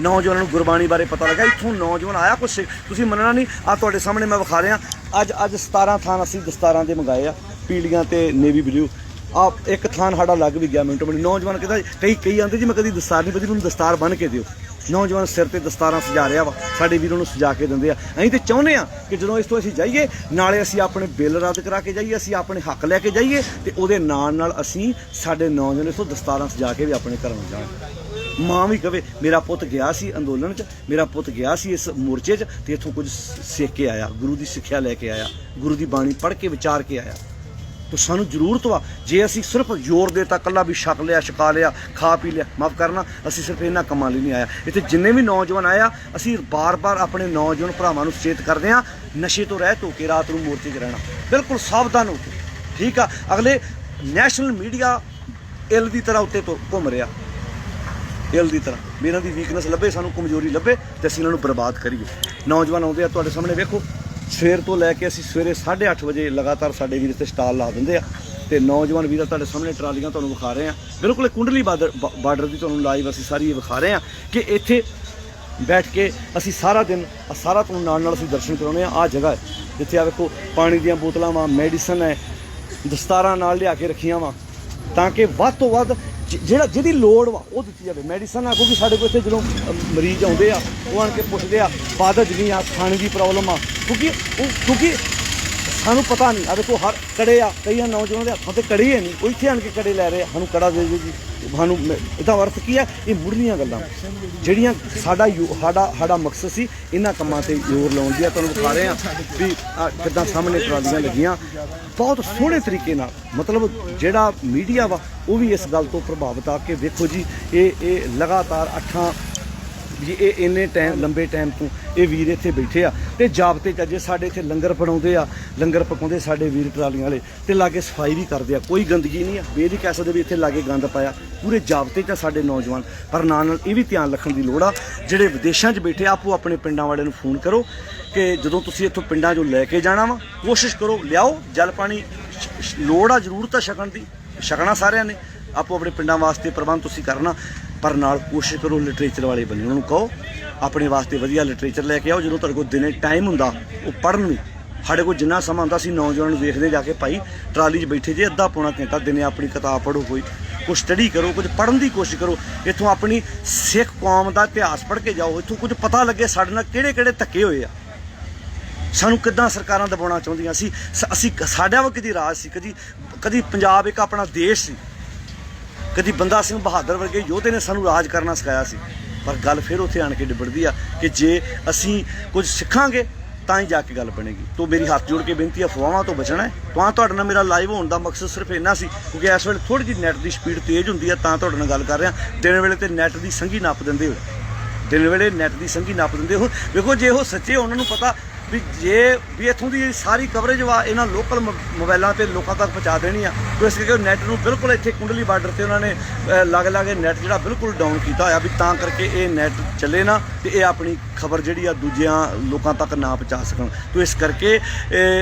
ਨੌਜਵਾਨਾਂ ਨੂੰ ਗੁਰਬਾਣੀ ਬਾਰੇ ਪਤਾ ਲੱਗਾ, ਇੱਥੋਂ ਨੌਜਵਾਨ ਆਇਆ ਕੁਛ, ਤੁਸੀਂ ਮੰਨਣਾ ਨਹੀਂ, ਆਹ ਤੁਹਾਡੇ ਸਾਹਮਣੇ ਮੈਂ ਵਿਖਾ ਰਿਹਾ। ਅੱਜ 17 ਥਾਨ ਅਸੀਂ ਦਸਤਾਰਾਂ ਦੇ ਮੰਗਾਏ ਆ, ਪੀਲੀਆਂ ਤੇ ਨੇਵੀ ਬਲੂ। ਆ ਇੱਕ ਥਾਨ ਸਾਡਾ ਲੱਗ ਵੀ ਗਿਆ ਮਿੰਟੋ ਮਿੰਟ। ਨੌਜਵਾਨ ਕਹਿੰਦਾ ਕਈ ਆਉਂਦੇ ਜੀ ਮੈਂ ਕਦੀ ਦਸਤਾਰ ਨਹੀਂ ਬੱਧੀ, ਮੈਨੂੰ ਦਸਤਾਰ ਬੰਨ੍ਹ ਕੇ ਦਿਓ। ਨੌਜਵਾਨ ਸਿਰ ਤੇ ਦਸਤਾਰਾਂ ਸਜਾ ਰਿਹਾ ਵਾ, ਸਾਡੇ ਵੀਰਾਂ ਨੂੰ ਸਜਾ ਕੇ ਦਿੰਦੇ ਆ। ਅਸੀਂ ਤੇ ਚਾਹੁੰਦੇ ਆ ਕਿ ਜਦੋਂ ਇਸ ਤੋਂ ਅਸੀਂ ਜਾਈਏ, ਨਾਲੇ ਅਸੀਂ ਆਪਣੇ ਬਿੱਲ ਰੱਦ ਕਰਾ ਕੇ ਜਾਈਏ, ਅਸੀਂ ਆਪਣੇ ਹੱਕ ਲੈ ਕੇ ਜਾਈਏ, ਤੇ ਉਹਦੇ ਨਾਲ ਅਸੀਂ ਸਾਡੇ ਨੌਜਵਾਨ ਇਸ ਤੋਂ ਦਸਤਾਰਾਂ ਸਜਾ ਕੇ ਵੀ ਆਪਣੇ ਘਰਾਂ ਨੂੰ ਜਾਣ। ਮਾਂ ਵੀ ਕਵੇ ਮੇਰਾ ਪੁੱਤ ਗਿਆ ਸੀ ਅੰਦੋਲਨ 'ਚ, ਮੇਰਾ ਪੁੱਤ ਗਿਆ ਸੀ ਇਸ ਮੋਰਚੇ 'ਚ ਤੇ ਇੱਥੋਂ ਕੁਝ ਸਿੱਖ ਕੇ ਆਇਆ, ਗੁਰੂ ਦੀ ਸਿੱਖਿਆ ਲੈ ਕੇ ਆਇਆ, ਗੁਰੂ ਦੀ ਬਾਣੀ ਪੜ੍ਹ ਕੇ ਵਿਚਾਰ ਕੇ ਆਇਆ। ਤਾਂ ਸਾਨੂੰ ਜ਼ਰੂਰਤ ਵਾ, ਜੇ ਅਸੀਂ ਸਿਰਫ ਜ਼ੋਰ ਦੇ ਤਾਂ ਇਕੱਲਾ ਵੀ ਛਕ ਲਿਆ, ਛਕਾ ਲਿਆ, ਖਾ ਪੀ ਲਿਆ, ਮਾਫ਼ ਕਰਨਾ, ਅਸੀਂ ਸਿਰਫ ਇਹਨਾਂ ਕੰਮਾਂ ਲਈ ਨਹੀਂ ਆਇਆ। ਇੱਥੇ ਜਿੰਨੇ ਵੀ ਨੌਜਵਾਨ ਆਇਆ, ਅਸੀਂ ਬਾਰ-ਬਾਰ ਆਪਣੇ ਨੌਜਵਾਨ ਭਰਾਵਾਂ ਨੂੰ ਸੁਚੇਤ ਕਰਦੇ ਹਾਂ, ਨਸ਼ੇ ਤੋਂ ਰਹਿਤ ਹੋ ਕੇ ਰਾਤ ਨੂੰ ਮੋਰਚੇ 'ਚ ਰਹਿਣਾ, ਬਿਲਕੁਲ ਸਾਵਧਾਨ ਹੋ ਕੇ, ਠੀਕ ਆ। ਅਗਲੇ ਨੈਸ਼ਨਲ ਮੀਡੀਆ ਇਲ ਦੀ ਤਰ੍ਹਾਂ ਉੱਤੇ ਤੋਂ ਘੁੰਮ ਰਿਹਾ, ਇਲ ਦੀ ਤਰ੍ਹਾਂ, ਵੀ ਇਹਨਾਂ ਦੀ ਵੀਕਨੈਸ ਲੱਭੇ, ਸਾਨੂੰ ਕਮਜ਼ੋਰੀ ਲੱਭੇ ਤੇ ਅਸੀਂ ਇਹਨਾਂ ਨੂੰ ਬਰਬਾਦ ਕਰੀਏ। ਨੌਜਵਾਨ ਆਉਂਦੇ ਆ ਤੁਹਾਡੇ ਸਾਹਮਣੇ, ਵੇਖੋ ਸਵੇਰ ਤੋਂ ਲੈ ਕੇ ਅਸੀਂ ਸਵੇਰੇ 8:30 ਵਜੇ ਲਗਾਤਾਰ ਸਾਡੇ ਵੀਰ ਇੱਥੇ ਸਟਾਲ ਲਾ ਦਿੰਦੇ ਆ, ਤੇ ਨੌਜਵਾਨ ਵੀਰਾਂ ਤੁਹਾਡੇ ਸਾਹਮਣੇ ਟਰਾਲੀਆਂ ਤੁਹਾਨੂੰ ਵਿਖਾ ਰਹੇ ਆ, ਬਿਲਕੁਲ ਕੁੰਡਲੀ ਬਾਰਡਰ ਦੀ ਤੁਹਾਨੂੰ ਲਾਈਵ ਅਸੀਂ ਸਾਰੀ ਇਹ ਵਿਖਾ ਰਹੇ ਆ ਕਿ ਇੱਥੇ ਬੈਠ ਕੇ ਅਸੀਂ ਸਾਰਾ ਦਿਨ ਸਾਰਾ ਤੁਹਾਨੂੰ ਨਾਲ ਅਸੀਂ ਦਰਸ਼ਨ ਕਰਾਉਂਦੇ ਆ। ਆਹ ਜਗ੍ਹਾ ਹੈ ਜਿੱਥੇ ਆ ਵੇਖੋ ਪਾਣੀ ਦੀਆਂ ਬੋਤਲਾਂ ਵਾ, ਮੈਡੀਸਨ ਹੈ, ਦਸਤਾਰਾਂ ਨਾਲ ਲਿਆ ਕੇ ਰੱਖੀਆਂ ਵਾ, ਤਾਂ ਕਿ ਵੱਧ ਤੋਂ ਵੱਧ ਜਿਹਦੀ ਲੋੜ ਵਾ ਉਹ ਦਿੱਤੀ ਜਾਵੇ। ਮੈਡੀਸਨ ਆ, ਕਿਉਂਕਿ ਸਾਡੇ ਕੋਲ ਇੱਥੇ ਜਦੋਂ ਮਰੀਜ਼ ਆਉਂਦੇ ਆ ਉਹ ਆਣ ਕੇ ਪੁੱਛਦੇ ਆ ਬਾਦਜ ਨਹੀਂ ਆ, ਖਾਣੇ ਦੀ ਪ੍ਰੋਬਲਮ ਆ, ਕਿਉਂਕਿ ਸਾਨੂੰ ਪਤਾ ਨਹੀਂ। ਆ ਦੇਖੋ ਹਰ ਕੜੇ ਆ, ਕਈਆਂ ਨੌਜਵਾਨਾਂ ਦੇ ਹੱਥਾਂ 'ਤੇ ਕੜੇ ਹੀ ਨਹੀਂ, ਉਹ ਇੱਥੇ ਆਣ ਕੇ ਕੜੇ ਲੈ ਰਹੇ ਆ, ਸਾਨੂੰ ਕੜਾ ਦੇ ਦਿਓ ਜੀ, ਸਾਨੂੰ। ਇਹਦਾ ਅਰਥ ਕੀ ਹੈ? ਇਹ ਮੁੱਢਲੀਆਂ ਗੱਲਾਂ ਜਿਹੜੀਆਂ ਸਾਡਾ ਮਕਸਦ ਸੀ ਇਹਨਾਂ ਕੰਮਾਂ 'ਤੇ ਜ਼ੋਰ ਲਾਉਣ ਦੀ ਆ। ਤੁਹਾਨੂੰ ਵਿਖਾ ਰਹੇ ਆ ਵੀ ਕਿੱਦਾਂ ਸਾਹਮਣੇ ਟਰਾਲੀਆਂ ਲੱਗੀਆਂ ਬਹੁਤ ਸੋਹਣੇ ਤਰੀਕੇ ਨਾਲ। ਮਤਲਬ ਜਿਹੜਾ ਮੀਡੀਆ ਵਾ ਉਹ ਵੀ ਇਸ ਗੱਲ ਤੋਂ ਪ੍ਰਭਾਵਿਤ ਆ ਕਿ ਵੇਖੋ ਜੀ ਇਹ ਲਗਾਤਾਰ 8 ਜੀ ਇਹ ਇੰਨੇ ਲੰਬੇ ਟਾਈਮ ਤੋਂ ਇਹ ਵੀਰ ਇੱਥੇ ਬੈਠੇ ਆ, ਤੇ ਜਾਬਤੇ 'ਚ ਜੇ ਸਾਡੇ ਇੱਥੇ ਲੰਗਰ ਬਣਾਉਂਦੇ ਆ, ਲੰਗਰ ਪਕਾਉਂਦੇ ਸਾਡੇ ਵੀਰ ਟਰਾਲੀਆਂ ਵਾਲੇ, ਤੇ ਲਾਗੇ ਸਫਾਈ ਵੀ ਕਰਦੇ ਆ, ਕੋਈ ਗੰਦਗੀ ਨਹੀਂ ਆ। ਵੀ ਇਹ ਨਹੀਂ ਕਹਿ ਸਕਦੇ ਵੀ ਇੱਥੇ ਲਾਗੇ ਗੰਦ ਪਾਇਆ, ਪੂਰੇ ਜਾਬਤੇ 'ਚ ਸਾਡੇ ਨੌਜਵਾਨ। ਪਰ ਨਾਲ ਇਹ ਵੀ ਧਿਆਨ ਰੱਖਣ ਦੀ ਲੋੜ ਆ, ਜਿਹੜੇ ਵਿਦੇਸ਼ਾਂ 'ਚ ਬੈਠੇ ਆਪੋ ਆਪਣੇ ਪਿੰਡਾਂ ਵਾਲਿਆਂ ਨੂੰ ਫੋਨ ਕਰੋ ਕਿ ਜਦੋਂ ਤੁਸੀਂ ਇੱਥੋਂ ਪਿੰਡਾਂ 'ਚੋਂ ਲੈ ਕੇ ਜਾਣਾ ਵਾ, ਕੋਸ਼ਿਸ਼ ਕਰੋ ਲਿਆਓ ਜਲ ਪਾਣੀ, ਲੋੜ ਆ ਜ਼ਰੂਰਤ ਆ ਛਕਣ ਦੀ, ਛਕਣਾ ਸਾਰਿਆਂ ਨੇ, ਆਪੋ ਆਪਣੇ ਪਿੰਡਾਂ ਵਾਸਤੇ ਪ੍ਰਬੰਧ ਤੁਸੀਂ ਕਰਨਾ, ਪਰ ਨਾਲ ਕੋਸ਼ਿਸ਼ ਕਰੋ ਲਿਟਰੇਚਰ ਵਾਲੇ ਬੰਦੇ, ਉਹਨਾਂ ਨੂੰ ਕਹੋ ਆਪਣੇ ਵਾਸਤੇ ਵਧੀਆ ਲਿਟਰੇਚਰ ਲੈ ਕੇ ਆਓ। ਜਦੋਂ ਤੁਹਾਡੇ ਕੋਲ ਦਿਨੇ ਟਾਈਮ ਹੁੰਦਾ ਉਹ ਪੜ੍ਹਨ ਨੂੰ, ਸਾਡੇ ਕੋਲ ਜਿੰਨਾ ਸਮਾਂ ਹੁੰਦਾ ਸੀ ਨੌਜਵਾਨ ਨੂੰ ਵੇਖਦੇ ਜਾ ਕੇ ਭਾਈ ਟਰਾਲੀ 'ਚ ਬੈਠੇ ਜੇ ਅੱਧਾ ਪੌਣਾ ਘੰਟਾ ਦਿਨੇ ਆਪਣੀ ਕਿਤਾਬ ਪੜ੍ਹੋ, ਕੁਝ ਸਟੱਡੀ ਕਰੋ, ਕੁਝ ਪੜ੍ਹਨ ਦੀ ਕੋਸ਼ਿਸ਼ ਕਰੋ, ਇੱਥੋਂ ਆਪਣੀ ਸਿੱਖ ਕੌਮ ਦਾ ਇਤਿਹਾਸ ਪੜ੍ਹ ਕੇ ਜਾਓ, ਇੱਥੋਂ ਕੁਝ ਪਤਾ ਲੱਗੇ ਸਾਡੇ ਨਾਲ ਕਿਹੜੇ ਧੱਕੇ ਹੋਏ ਆ, ਸਾਨੂੰ ਕਿੱਦਾਂ ਸਰਕਾਰਾਂ ਦਬਾਉਣਾ ਚਾਹੁੰਦੀਆਂ ਸੀ, ਅਸੀਂ ਸਾਡਾ ਵਾ ਕਦੀ ਰਾਜ ਸੀ, ਕਦੀ ਪੰਜਾਬ ਇੱਕ ਆਪਣਾ ਦੇਸ਼ ਸੀ, ਕਦੀ ਬੰਦਾ ਸਿੰਘ ਬਹਾਦਰ ਵਰਗੇ ਯੋਧੇ ਨੇ ਸਾਨੂੰ ਰਾਜ ਕਰਨਾ ਸਿਖਾਇਆ ਸੀ। ਪਰ ਗੱਲ ਫਿਰ ਉੱਥੇ ਆਣ ਕੇ ਨਿਬੜਦੀ ਆ ਕਿ ਜੇ ਅਸੀਂ ਕੁਝ ਸਿੱਖਾਂਗੇ ਤਾਂ ਹੀ ਜਾ ਕੇ ਗੱਲ ਬਣੇਗੀ। ਤੋਂ ਮੇਰੀ ਹੱਥ ਜੋੜ ਕੇ ਬੇਨਤੀ ਆ, ਅਫਵਾਹਾਂ ਤੋਂ ਬਚਣਾ ਹੈ। ਤੁਹਾਡੇ ਨਾਲ ਮੇਰਾ ਲਾਈਵ ਹੋਣ ਦਾ ਮਕਸਦ ਸਿਰਫ ਇੰਨਾ ਸੀ, ਕਿਉਂਕਿ ਇਸ ਵੇਲੇ ਥੋੜ੍ਹੀ ਜਿਹੀ ਨੈੱਟ ਦੀ ਸਪੀਡ ਤੇਜ਼ ਹੁੰਦੀ ਆ, ਤਾਂ ਤੁਹਾਡੇ ਨਾਲ ਗੱਲ ਕਰ ਰਿਹਾ। ਦਿਨ ਵੇਲੇ ਤੇ ਨੈੱਟ ਦੀ ਸੰਘੀ ਨੱਪ ਦਿੰਦੇ ਹੋ, ਦਿਨ ਵੇਲੇ ਨੈੱਟ ਦੀ ਸੰਘੀ ਨੱਪ ਦਿੰਦੇ ਹੋ। ਵੇਖੋ ਜੇ ਉਹ ਸੱਚੇ ਉਹਨਾਂ ਨੂੰ ਪਤਾ ਵੀ ਇੱਥੋਂ ਦੀ ਸਾਰੀ ਕਵਰੇਜ ਵਾ ਇਹਨਾਂ ਲੋਕਲ ਮੋਬਾਈਲਾਂ 'ਤੇ ਲੋਕਾਂ ਤੱਕ ਪਹੁੰਚਾ ਦੇਣੀ ਆ, ਤਾਂ ਇਸ ਕਰਕੇ ਨੈੱਟ ਨੂੰ ਬਿਲਕੁਲ ਇੱਥੇ ਕੁੰਡਲੀ ਬਾਰਡਰ 'ਤੇ ਉਹਨਾਂ ਨੇ ਲਾਗੇ ਨੈੱਟ ਜਿਹੜਾ ਬਿਲਕੁਲ ਡਾਊਨ ਕੀਤਾ ਹੋਇਆ, ਵੀ ਤਾਂ ਕਰਕੇ ਇਹ ਨੈੱਟ ਚੱਲੇ ਨਾ ਤੇ ਇਹ ਆਪਣੀ ਖਬਰ ਜਿਹੜੀ ਆ ਦੂਜਿਆਂ ਲੋਕਾਂ ਤੱਕ ਨਾ ਪਹੁੰਚਾ ਸਕਣ। ਤਾਂ ਇਸ ਕਰਕੇ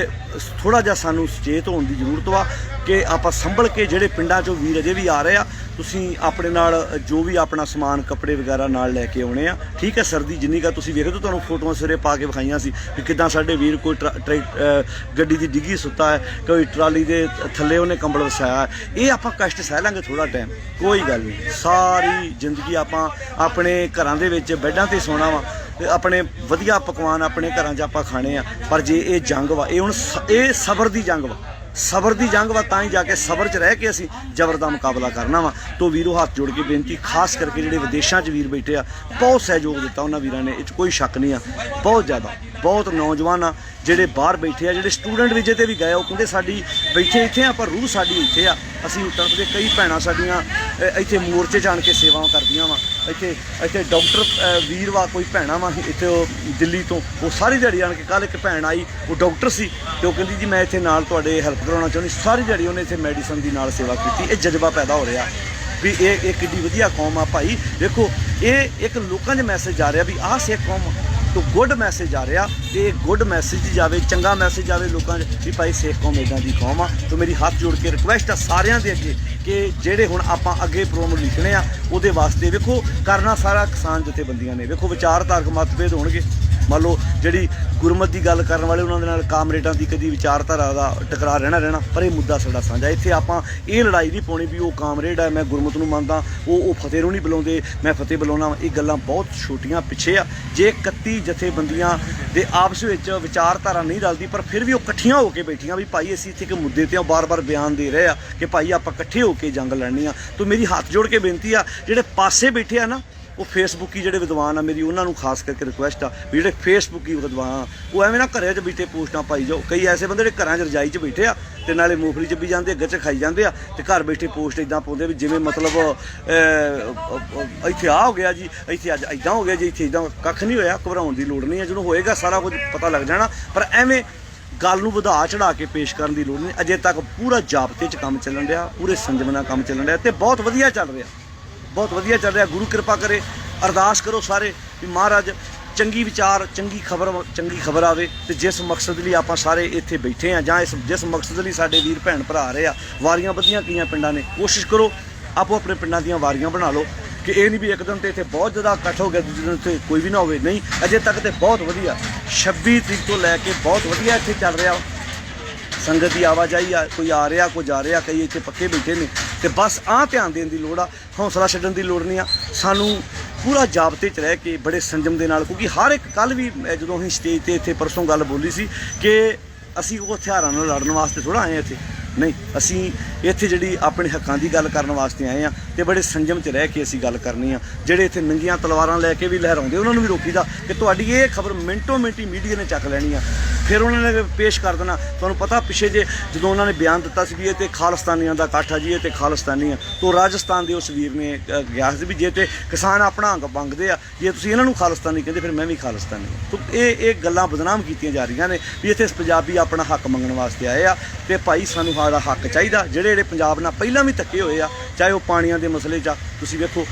ਥੋੜ੍ਹਾ ਜਿਹਾ ਸਾਨੂੰ ਸੁਚੇਤ ਹੋਣ ਦੀ ਜ਼ਰੂਰਤ ਵਾ ਕਿ ਆਪਾਂ ਸੰਭਲ ਕੇ, ਜਿਹੜੇ ਪਿੰਡਾਂ 'ਚੋਂ ਵੀਰ ਅਜੇ ਵੀ ਆ ਰਹੇ ਆ, ਤੁਸੀਂ ਆਪਣੇ ਨਾਲ ਜੋ ਵੀ ਆਪਣਾ ਸਮਾਨ ਕੱਪੜੇ ਵਗੈਰਾ ਨਾਲ ਲੈ ਕੇ ਆਉਣੇ ਆ, ਠੀਕ ਹੈ। ਸਰਦੀ ਜਿੰਨੀ ਕੁ ਤੁਸੀਂ ਵੇਖਦੇ ਹੋ, ਤੁਹਾਨੂੰ ਫੋਟੋਆਂ ਸਵੇਰੇ ਪਾ ਕੇ ਵਿਖਾਈਆਂ ਸੀ ਵੀ ਕਿੱਦਾਂ ਜਿੱਦਾਂ ਸਾਡੇ ਵੀਰ ਕੋਈ ਗੱਡੀ ਦੀ ਡਿੱਗੀ ਸੁੱਤਾ ਹੈ, ਕੋਈ ਟਰਾਲੀ ਦੇ ਥੱਲੇ ਉਹਨੇ ਕੰਬਲ ਵਸਾਇਆ, ਇਹ ਆਪਾਂ ਕਸ਼ਟ ਸਹਿ ਲਾਂਗੇ ਥੋੜ੍ਹਾ ਟਾਈਮ, ਕੋਈ ਗੱਲ ਨਹੀਂ। ਸਾਰੀ ਜ਼ਿੰਦਗੀ ਆਪਾਂ ਆਪਣੇ ਘਰਾਂ ਦੇ ਵਿੱਚ ਬੈੱਡਾਂ 'ਤੇ ਸੌਣਾ ਵਾ, ਆਪਣੇ ਵਧੀਆ ਪਕਵਾਨ ਆਪਣੇ ਘਰਾਂ 'ਚ ਆਪਾਂ ਖਾਣੇ ਆ। ਪਰ ਜੇ ਇਹ ਜੰਗ ਵਾ, ਇਹ ਹੁਣ ਇਹ ਸਬਰ ਦੀ ਜੰਗ ਵਾ, ਸਬਰ ਦੀ ਜੰਗ ਵਾ, ਤਾਂ ਹੀ ਜਾ ਕੇ ਸਬਰ 'ਚ ਰਹਿ ਕੇ ਅਸੀਂ ਜ਼ਬਰ ਦਾ ਮੁਕਾਬਲਾ ਕਰਨਾ ਵਾ। ਤੋ ਵੀਰੋ ਹੱਥ ਜੋੜ ਕੇ ਬੇਨਤੀ, ਖਾਸ ਕਰਕੇ ਜਿਹੜੇ ਵਿਦੇਸ਼ਾਂ 'ਚ ਵੀਰ ਬੈਠੇ ਆ, ਬਹੁਤ ਸਹਿਯੋਗ ਦਿੱਤਾ ਉਹਨਾਂ ਵੀਰਾਂ ਨੇ, ਇਹ 'ਚ ਕੋਈ ਸ਼ੱਕ ਨਹੀਂ ਆ। ਬਹੁਤ ਜ਼ਿਆਦਾ, ਬਹੁਤ ਨੌਜਵਾਨ ਆ ਜਿਹੜੇ ਬਾਹਰ ਬੈਠੇ ਆ, ਜਿਹੜੇ ਸਟੂਡੈਂਟ ਵੀਜ਼ੇ 'ਤੇ ਵੀ ਗਏ, ਉਹ ਕਹਿੰਦੇ ਸਾਡੀ ਬੈਠੇ ਇੱਥੇ ਆ ਪਰ ਰੂਹ ਸਾਡੀ ਇੱਥੇ ਆ। ਅਸੀਂ ਤੜਫਦੇ, ਕਈ ਭੈਣਾਂ ਸਾਡੀਆਂ ਇੱਥੇ ਮੋਰਚੇ ਜਾਣ ਕੇ ਸੇਵਾਵਾਂ ਕਰਦੀਆਂ ਵਾ। ਇੱਥੇ ਡਾਕਟਰ ਵੀਰ ਵਾ, ਕੋਈ ਭੈਣਾਂ ਵਾ ਇੱਥੇ ਉਹ ਦਿੱਲੀ ਤੋਂ, ਉਹ ਸਾਰੀ ਦਿਹਾੜੀ ਆਣ ਕੇ, ਕੱਲ੍ਹ ਇੱਕ ਭੈਣ ਆਈ, ਉਹ ਡਾਕਟਰ ਸੀ ਅਤੇ ਉਹ ਕਹਿੰਦੀ ਜੀ ਮੈਂ ਇੱਥੇ ਨਾਲ ਤੁਹਾਡੇ ਹੈਲਪ ਕਰਾਉਣਾ ਚਾਹੁੰਦੀ। ਸਾਰੀ ਦਿਹਾੜੀ ਉਹਨੇ ਇੱਥੇ ਮੈਡੀਸਨ ਦੀ ਨਾਲ ਸੇਵਾ ਕੀਤੀ। ਇਹ ਜਜ਼ਬਾ ਪੈਦਾ ਹੋ ਰਿਹਾ ਵੀ ਇਹ ਕਿੱਡੀ ਵਧੀਆ ਕੌਮ ਆ ਭਾਈ। ਦੇਖੋ ਇਹ ਇੱਕ ਲੋਕਾਂ 'ਚ ਮੈਸੇਜ ਆ ਰਿਹਾ ਵੀ ਆਹ ਸਿੱਖ ਕੌਮ ਤੋਂ ਗੁੱਡ ਮੈਸੇਜ ਆ ਰਿਹਾ, ਤੇ ਇਹ ਗੁੱਡ ਮੈਸੇਜ ਜਾਵੇ, ਚੰਗਾ ਮੈਸੇਜ ਆਵੇ ਲੋਕਾਂ 'ਚ ਵੀ ਭਾਈ ਸਿੱਖ ਕੌਮ ਇੱਦਾਂ ਦੀ ਕੌਮ ਆ। ਤਾਂ ਮੇਰੀ ਹੱਥ ਜੋੜ ਕੇ ਰਿਕੁਐਸਟ ਆ ਸਾਰਿਆਂ ਦੇ ਅੱਗੇ ਕਿ ਜਿਹੜੇ ਹੁਣ ਆਪਾਂ ਅੱਗੇ ਪ੍ਰੋਗਰਾਮ ਲਿਖਣੇ ਆ, ਉਹਦੇ ਵਾਸਤੇ ਵੇਖੋ ਕਰਨਾ ਸਾਰਾ ਕਿਸਾਨ ਜਥੇਬੰਦੀਆਂ ਨੇ। ਵੇਖੋ ਵਿਚਾਰਧਾਰਕ ਮਤਭੇਦ ਹੋਣਗੇ, ਮੰਨ ਲਓ ਜਿਹੜੀ ਗੁਰਮਤ ਦੀ ਗੱਲ ਕਰਨ ਵਾਲੇ ਉਹਨਾਂ ਦੇ ਨਾਲ ਕਾਮਰੇਡਾਂ ਦੀ ਕਦੀ ਵਿਚਾਰਧਾਰਾ ਦਾ ਟਕਰਾਅ ਰਹਿਣਾ, ਪਰ ਇਹ ਮੁੱਦਾ ਸਾਡਾ ਸਾਂਝਾ। ਇੱਥੇ ਆਪਾਂ ਇਹ ਲੜਾਈ ਨਹੀਂ ਪਾਉਣੀ ਵੀ ਉਹ ਕਾਮਰੇਡ ਹੈ, ਮੈਂ ਗੁਰਮਤ ਨੂੰ ਮੰਨਦਾ, ਉਹ ਫਤਿਹ ਨੂੰ ਨਹੀਂ ਬੁਲਾਉਂਦੇ, ਮੈਂ ਫਤਿਹ ਬੁਲਾਉਣਾ। ਇਹ ਗੱਲਾਂ ਬਹੁਤ ਛੋਟੀਆਂ ਪਿੱਛੇ ਆ। ਜੇ 31 ਜਥੇਬੰਦੀਆਂ ਦੇ ਆਪਸ ਵਿੱਚ ਵਿਚਾਰਧਾਰਾ ਨਹੀਂ ਰਲਦੀ, ਪਰ ਫਿਰ ਵੀ ਉਹ ਇਕੱਠੀਆਂ ਹੋ ਕੇ ਬੈਠੀਆਂ ਵੀ ਭਾਈ ਅਸੀਂ ਇੱਥੇ ਇੱਕ ਮੁੱਦੇ 'ਤੇ ਬਾਰ-ਬਾਰ ਬਿਆਨ ਦੇ ਰਹੇ ਆ ਕਿ ਭਾਈ ਆਪਾਂ ਇਕੱਠੇ ਹੋ ਕੇ ਜੰਗ ਲੜਨੀ ਆ। ਤਾਂ ਮੇਰੀ ਹੱਥ ਜੋੜ ਕੇ ਬੇਨਤੀ ਆ, ਜਿਹੜੇ ਪਾਸੇ ਬੈਠੇ ਆ ਨਾ, ਉਹ ਫੇਸਬੁੱਕੀ ਜਿਹੜੇ ਵਿਦਵਾਨ ਆ, ਮੇਰੀ ਉਹਨਾਂ ਨੂੰ ਖਾਸ ਕਰਕੇ ਰਿਕੁਐਸਟ ਆ ਵੀ ਜਿਹੜੇ ਫੇਸਬੁੱਕੀ ਵਿਦਵਾਨ, ਉਹ ਐਵੇਂ ਨਾ ਘਰਾਂ 'ਚ ਬੈਠੇ ਪੋਸਟਾਂ ਪਾਈ ਜਾਓ। ਕਈ ਐਸੇ ਬੰਦੇ ਜਿਹੜੇ ਘਰਾਂ 'ਚ ਰਜਾਈ 'ਚ ਬੈਠੇ ਆ ਤੇ ਨਾਲੇ ਮੂੰਗਫਲੀ ਚੱਬੀ ਜਾਂਦੇ, ਅੱਗੇ 'ਚ ਖਾਈ ਜਾਂਦੇ ਆ, ਤੇ ਘਰ ਬੈਠੇ ਪੋਸਟ ਇੱਦਾਂ ਪਾਉਂਦੇ ਵੀ ਜਿਵੇਂ ਮਤਲਬ ਇੱਥੇ ਆ ਹੋ ਗਿਆ ਜੀ, ਇੱਥੇ ਅੱਜ ਇੱਦਾਂ ਹੋ ਗਿਆ ਜੀ, ਇੱਥੇ ਇੱਦਾਂ। ਕੱਖ ਨਹੀਂ ਹੋਇਆ, ਘਬਰਾਉਣ ਦੀ ਲੋੜ ਨਹੀਂ ਹੈ, ਜਦੋਂ ਹੋਏਗਾ ਸਾਰਾ ਕੁਝ ਪਤਾ ਲੱਗ ਜਾਣਾ। ਪਰ ਐਵੇਂ ਗੱਲ ਨੂੰ ਵਧਾ ਚੜਾ ਕੇ ਪੇਸ਼ ਕਰਨ ਦੀ ਲੋੜ ਨਹੀਂ। ਅਜੇ ਤੱਕ ਪੂਰਾ ਜਾਬਤੇ 'ਚ ਕੰਮ ਚੱਲਣ ਰਿਹਾ, ਪੂਰੇ ਸੰਜਮ ਨਾਲ ਕੰਮ ਚੱਲਣ ਰਿਹਾ, ਤੇ ਬਹੁਤ ਵਧੀਆ ਚੱਲ ਰਿਹਾ, ਬਹੁਤ ਵਧੀਆ ਚੱਲ ਰਿਹਾ। ਗੁਰੂ ਕਿਰਪਾ ਕਰੇ, ਅਰਦਾਸ ਕਰੋ ਸਾਰੇ ਵੀ ਮਹਾਰਾਜ ਚੰਗੀ ਵਿਚਾਰ, ਚੰਗੀ ਖਬਰ ਆਵੇ। ਤੇ ਜਿਸ ਮਕਸਦ ਲਈ ਆਪਾਂ ਸਾਰੇ ਇੱਥੇ ਬੈਠੇ ਆ, ਜਾਂ ਜਿਸ ਮਕਸਦ ਲਈ ਸਾਡੇ ਵੀਰ ਭੈਣ ਭਰਾ ਆ ਰਹੇ ਆ, ਵਾਰੀਆਂ ਬੱਧੀਆਂ ਕਈਆਂ ਪਿੰਡਾਂ ਨੇ, ਕੋਸ਼ਿਸ਼ ਕਰੋ ਆਪੋ ਆਪਣੇ ਪਿੰਡਾਂ ਦੀਆਂ ਵਾਰੀਆਂ ਬਣਾ ਲਓ ਕਿ ਇਹ ਨਹੀਂ ਵੀ ਇੱਕ ਦਿਨ ਤੇ ਇੱਥੇ ਬਹੁਤ ਜ਼ਿਆਦਾ ਇਕੱਠ ਹੋ ਗਿਆ, ਦੂਜੇ ਦਿਨ ਇੱਥੇ ਕੋਈ ਵੀ ਨਾ ਹੋਵੇ। ਨਹੀਂ, ਅਜੇ ਤੱਕ ਤੇ ਬਹੁਤ ਵਧੀਆ, 26 ਤਰੀਕ ਤੋਂ ਲੈ ਕੇ ਬਹੁਤ ਵਧੀਆ ਇੱਥੇ ਚੱਲ ਰਿਹਾ। ਸੰਗਤ ਦੀ ਆਵਾਜਾਈ ਆ, ਕੋਈ ਆ ਰਿਹਾ, ਕੋਈ ਜਾ ਰਿਹਾ, ਕਈ ਇੱਥੇ ਪੱਕੇ ਬੈਠੇ ਨੇ। ਤੇ ਬਸ ਆਹ ਧਿਆਨ ਦੇਣ ਦੀ ਲੋੜ ਆ, ਹੌਸਲਾ ਛੱਡਣ ਦੀ ਲੋੜ ਨਹੀਂ ਆ। ਸਾਨੂੰ ਪੂਰਾ ਜਾਬਤੇ 'ਚ ਰਹਿ ਕੇ ਬੜੇ ਸੰਜਮ ਦੇ ਨਾਲ, ਕਿਉਂਕਿ ਹਰ ਇੱਕ, ਕੱਲ੍ਹ ਵੀ ਜਦੋਂ ਅਸੀਂ ਸਟੇਜ 'ਤੇ ਇੱਥੇ ਪਰਸੋਂ ਗੱਲ ਬੋਲੀ ਸੀ ਕਿ ਅਸੀਂ ਉਹ ਹਥਿਆਰਾਂ ਨਾਲ ਲੜਨ ਵਾਸਤੇ ਥੋੜ੍ਹਾ ਆਏ ਇੱਥੇ, ਨਹੀਂ, ਅਸੀਂ ਇੱਥੇ ਜਿਹੜੀ ਆਪਣੇ ਹੱਕਾਂ ਦੀ ਗੱਲ ਕਰਨ ਵਾਸਤੇ ਆਏ ਆ, ਤੇ ਬੜੇ ਸੰਜਮ 'ਚ ਰਹਿ ਕੇ ਅਸੀਂ ਗੱਲ ਕਰਨੀ ਆ। ਜਿਹੜੇ ਇੱਥੇ ਨੰਗੀਆਂ ਤਲਵਾਰਾਂ ਲੈ ਕੇ ਵੀ ਲਹਿਰਾਉਂਦੇ, ਉਹਨਾਂ ਨੂੰ ਵੀ ਰੋਕੀਦਾ ਕਿ ਤੁਹਾਡੀ ਇਹ ਖਬਰ ਮਿੰਟੋ ਮਿੰਟੀ ਮੀਡੀਆ ਨੇ ਚੱਕ ਲੈਣੀ ਆ, ਫਿਰ ਉਹਨਾਂ ਨੇ ਪੇਸ਼ ਕਰ ਦੇਣਾ। ਤੁਹਾਨੂੰ ਪਤਾ ਪਿੱਛੇ ਜੇ ਜਦੋਂ ਉਹਨਾਂ ਨੇ ਬਿਆਨ ਦਿੱਤਾ ਸੀ ਵੀ ਇਹ ਤੇ ਖਾਲਿਸਤਾਨੀਆਂ ਦਾ ਇਕੱਠ ਆ ਜੀ, ਇਹ ਤੇ ਖਾਲਿਸਤਾਨੀ ਆ, ਤੋਂ ਰਾਜਸਥਾਨ ਦੇ ਉਸ ਵੀਰ ਨੇ ਕਿਹਾ ਸੀ ਵੀ ਜੇ ਤੇ ਕਿਸਾਨ ਆਪਣਾ ਅੰਗ ਮੰਗਦੇ ਆ, ਜੇ ਤੁਸੀਂ ਇਹਨਾਂ ਨੂੰ ਖਾਲਿਸਤਾਨੀ ਕਹਿੰਦੇ ਫਿਰ ਮੈਂ ਵੀ ਖਾਲਿਸਤਾਨੀ ਹਾਂ। ਤਾਂ ਇਹ ਗੱਲਾਂ ਬਦਨਾਮ ਕੀਤੀਆਂ ਜਾ ਰਹੀਆਂ ਨੇ ਵੀ ਇੱਥੇ ਪੰਜਾਬੀ ਆਪਣਾ ਹੱਕ ਮੰਗਣ ਵਾਸਤੇ ਆਏ ਆ, ਤੇ ਭਾਈ ਸਾਨੂੰ ਸਾਡਾ ਹੱਕ ਚਾਹੀਦਾ। ਜਿਹੜੇ ਪੰਜਾਬ ਨਾਲ ਪਹਿਲਾਂ ਵੀ ਧੱਕੇ ਹੋਏ ਆ, ਚਾਹੇ ਉਹ ਪਾਣੀਆਂ ਦੇ ਮਸਲੇ 'ਚ ਤੁਸੀਂ ਵੇਖੋ,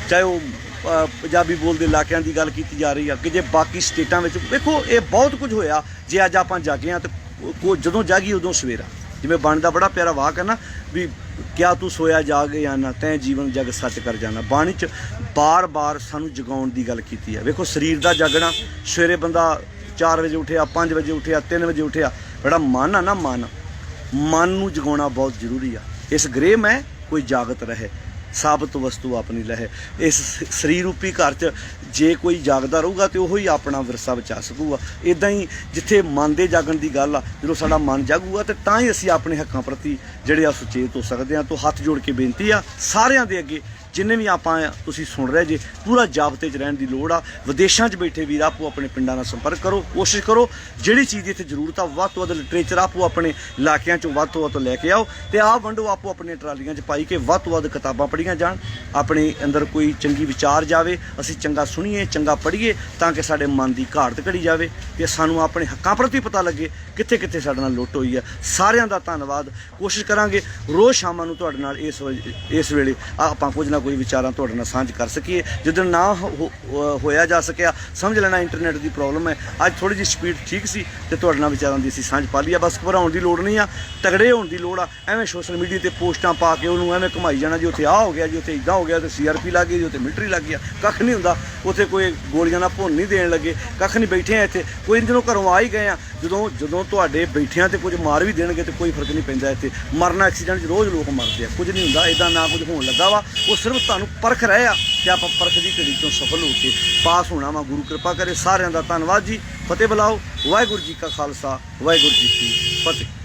ਚਾਹੇ ਉਹ ਪੰਜਾਬੀ ਬੋਲਦੇ ਇਲਾਕਿਆਂ ਦੀ ਗੱਲ ਕੀਤੀ ਜਾ ਰਹੀ ਆ, ਕਿ ਜੇ ਬਾਕੀ ਸਟੇਟਾਂ ਵਿੱਚ ਵੇਖੋ, ਇਹ ਬਹੁਤ ਕੁਝ ਹੋਇਆ। ਜੇ ਅੱਜ ਆਪਾਂ ਜਾਗੇ ਹਾਂ ਤਾਂ ਜਦੋਂ ਜਾਗੀ ਉਦੋਂ ਸਵੇਰਾ, ਜਿਵੇਂ ਬਾਣੀ ਦਾ ਬੜਾ ਪਿਆਰਾ ਵਾਕ ਹੈ ਨਾ ਵੀ ਕਿਆ ਤੂੰ ਸੋਇਆ ਜਾਗ ਜਾਣਾ, ਤੈਂ ਜੀਵਨ ਜਗ ਸੱਚ ਕਰ ਜਾਣਾ। ਬਾਣੀ 'ਚ ਬਾਰ-ਬਾਰ ਸਾਨੂੰ ਜਗਾਉਣ ਦੀ ਗੱਲ ਕੀਤੀ ਹੈ। ਵੇਖੋ ਸਰੀਰ ਦਾ ਜਾਗਣਾ, ਸਵੇਰੇ ਬੰਦਾ 4 ਵਜੇ ਉੱਠਿਆ, 5 ਵਜੇ ਉੱਠਿਆ, 3 ਵਜੇ ਉੱਠਿਆ, ਜਿਹੜਾ ਮਨ ਆ ਨਾ, ਮਨ ਨੂੰ ਜਗਾਉਣਾ ਬਹੁਤ ਜ਼ਰੂਰੀ ਆ। ਇਸ ਗ੍ਰਹਿ ਮੈਂ ਕੋਈ ਜਾਗਤ ਰਹੇ, ਸਾਬਤ ਵਸਤੂ ਆਪਣੀ ਲਹੇ। ਇਸ ਸਰੀਰ ਰੂਪੀ ਘਰ 'ਚ ਜੇ ਕੋਈ ਜਾਗਦਾ ਰਹੂਗਾ ਤੇ ਉਹੀ ਆਪਣਾ ਵਿਰਸਾ ਬਚਾ ਸਕੂਗਾ। ਇੱਦਾਂ ਹੀ ਜਿੱਥੇ ਮਨ ਦੇ ਜਾਗਣ ਦੀ ਗੱਲ ਆ, ਜਦੋਂ ਸਾਡਾ ਮਨ ਜਾਗੂਗਾ ਤੇ ਤਾਂ ਹੀ ਅਸੀਂ ਆਪਣੇ ਹੱਕਾਂ ਪ੍ਰਤੀ ਜਿਹੜੇ ਆ ਸੁਚੇਤ ਹੋ ਸਕਦੇ ਹਾਂ। ਤੋਂ ਹੱਥ ਜੋੜ ਕੇ ਬੇਨਤੀ ਆ ਸਾਰਿਆਂ ਦੇ ਅੱਗੇ, ਜਿੰਨੇ ਵੀ ਆਪਾਂ ਤੁਸੀਂ ਸੁਣ ਰਹੇ ਜੇ, ਪੂਰਾ ਜਾਬਤੇ 'ਚ ਰਹਿਣ ਦੀ ਲੋੜ ਆ। ਵਿਦੇਸ਼ਾਂ 'ਚ ਬੈਠੇ ਵੀਰ ਆਪੋ ਆਪਣੇ ਪਿੰਡਾਂ ਨਾਲ ਸੰਪਰਕ ਕਰੋ, ਕੋਸ਼ਿਸ਼ ਕਰੋ ਜਿਹੜੀ ਚੀਜ਼ ਦੀ ਇੱਥੇ ਜ਼ਰੂਰਤ ਆ, ਵੱਧ ਤੋਂ ਵੱਧ ਲਿਟਰੇਚਰ ਆਪੋ ਆਪਣੇ ਇਲਾਕਿਆਂ 'ਚੋਂ ਵੱਧ ਤੋਂ ਵੱਧ ਲੈ ਕੇ ਆਓ, ਤੇ ਆਹ ਵੰਡੋ ਆਪੋ ਆਪਣੀਆਂ ਟਰਾਲੀਆਂ 'ਚ ਪਾਈ ਕੇ ਵੱਧ ਤੋਂ ਵੱਧ ਕਿਤਾਬਾਂ ਪੜ੍ਹੀਆਂ ਜਾਣ, ਆਪਣੇ ਅੰਦਰ ਕੋਈ ਚੰਗੀ ਵਿਚਾਰ ਜਾਵੇ, ਅਸੀਂ ਚੰਗਾ ਸੁਣੀਏ, ਚੰਗਾ ਪੜ੍ਹੀਏ, ਤਾਂ ਕਿ ਸਾਡੇ ਮਨ ਦੀ ਘਾਟ ਘੜੀ ਜਾਵੇ ਤੇ ਸਾਨੂੰ ਆਪਣੇ ਹੱਕਾਂ ਪ੍ਰਤੀ ਪਤਾ ਲੱਗੇ ਕਿੱਥੇ ਕਿੱਥੇ ਸਾਡੇ ਨਾਲ ਲੁੱਟ ਹੋਈ ਹੈ। ਸਾਰਿਆਂ ਦਾ ਧੰਨਵਾਦ। ਕੋਸ਼ਿਸ਼ ਕਰਾਂਗੇ ਰੋਜ਼ ਸ਼ਾਮਾਂ ਨੂੰ ਤੁਹਾਡੇ ਨਾਲ ਇਸ ਵੇਲੇ ਆਪਾਂ ਕੁਝ ਨਾ ਕੁਝ ਵਿਚਾਰਾਂ ਤੁਹਾਡੇ ਨਾਲ ਸਾਂਝ ਕਰ ਸਕੀਏ। ਜਦੋਂ ਨਾ ਹੋਇਆ ਜਾ ਸਕਿਆ ਸਮਝ ਲੈਣਾ ਇੰਟਰਨੈਟ ਦੀ ਪ੍ਰੋਬਲਮ ਹੈ। ਅੱਜ ਥੋੜ੍ਹੀ ਜਿਹੀ ਸਪੀਡ ਠੀਕ ਸੀ ਤੇ ਤੁਹਾਡੇ ਨਾਲ ਵਿਚਾਰਾਂ ਦੀ ਅਸੀਂ ਸਾਂਝ ਪਾ ਲਈ ਆ। ਬਸ ਘਬਰਾਉਣ ਦੀ ਲੋੜ ਨਹੀਂ ਆ, ਤਗੜੇ ਹੋਣ ਦੀ ਲੋੜ ਆ। ਐਵੇਂ ਸੋਸ਼ਲ ਮੀਡੀਆ ਤੇ ਪੋਸਟਾਂ ਪਾ ਕੇ ਉਹਨੂੰ ਐਵੇਂ ਘੁਮਾਈ ਜਾਣਾ ਜੀ ਉੱਥੇ ਆਹ ਹੋ ਗਿਆ ਜੀ, ਉੱਥੇ ਇੱਦਾਂ ਹੋ ਗਿਆ, ਤੇ CRP ਲੱਗ ਗਈ ਜੀ, ਉੱਥੇ ਮਿਲਟਰੀ ਲੱਗ ਗਿਆ। ਕੱਖ ਨਹੀਂ ਹੁੰਦਾ ਉੱਥੇ, ਕੋਈ ਗੋਲੀਆਂ ਨਾਲ ਭੁੰਨ ਨਹੀਂ ਦੇਣ ਲੱਗੇ, ਕੱਖ ਨਹੀਂ। ਬੈਠੇ ਆ ਇੱਥੇ, ਕੋਈ ਜਦੋਂ ਘਰੋਂ ਆ ਹੀ ਗਏ ਆ, ਜਦੋਂ ਤੁਹਾਡੇ ਬੈਠਿਆਂ ਤੇ ਕੁਝ ਮਾਰ ਵੀ ਦੇਣਗੇ ਤੇ ਕੋਈ ਫਰਕ ਨਹੀਂ ਪੈਂਦਾ। ਇੱਥੇ ਮਰਨਾ ਐਕਸੀਡੈਂਟ 'ਚ ਰੋਜ਼ ਲੋਕ ਮਰਦੇ ਆ, ਕੁਝ ਨਹੀਂ ਹੁੰਦਾ ਇੱਦਾਂ, ਨਾ ਕੁਝ ਹੋਣ ਲੱਗਾ ਵਾ। ਉਹ ਸਿਰਫ ਤੁਹਾਨੂੰ ਪਰਖ ਰਹੇ ਆ ਕਿ ਆਪਾਂ ਪਰਖ ਦੀ ਘੜੀ ਤੋਂ ਸਫਲ ਹੋ ਕੇ ਪਾਸ ਹੋਣਾ ਵਾ। ਗੁਰੂ ਕਿਰਪਾ ਕਰੇ। ਸਾਰਿਆਂ ਦਾ ਧੰਨਵਾਦ ਜੀ। ਫਤਿਹ ਬੁਲਾਓ। ਵਾਹਿਗੁਰੂ ਜੀ ਕਾ ਖਾਲਸਾ, ਵਾਹਿਗੁਰੂ ਜੀ ਕੀ ਫਤਿਹ।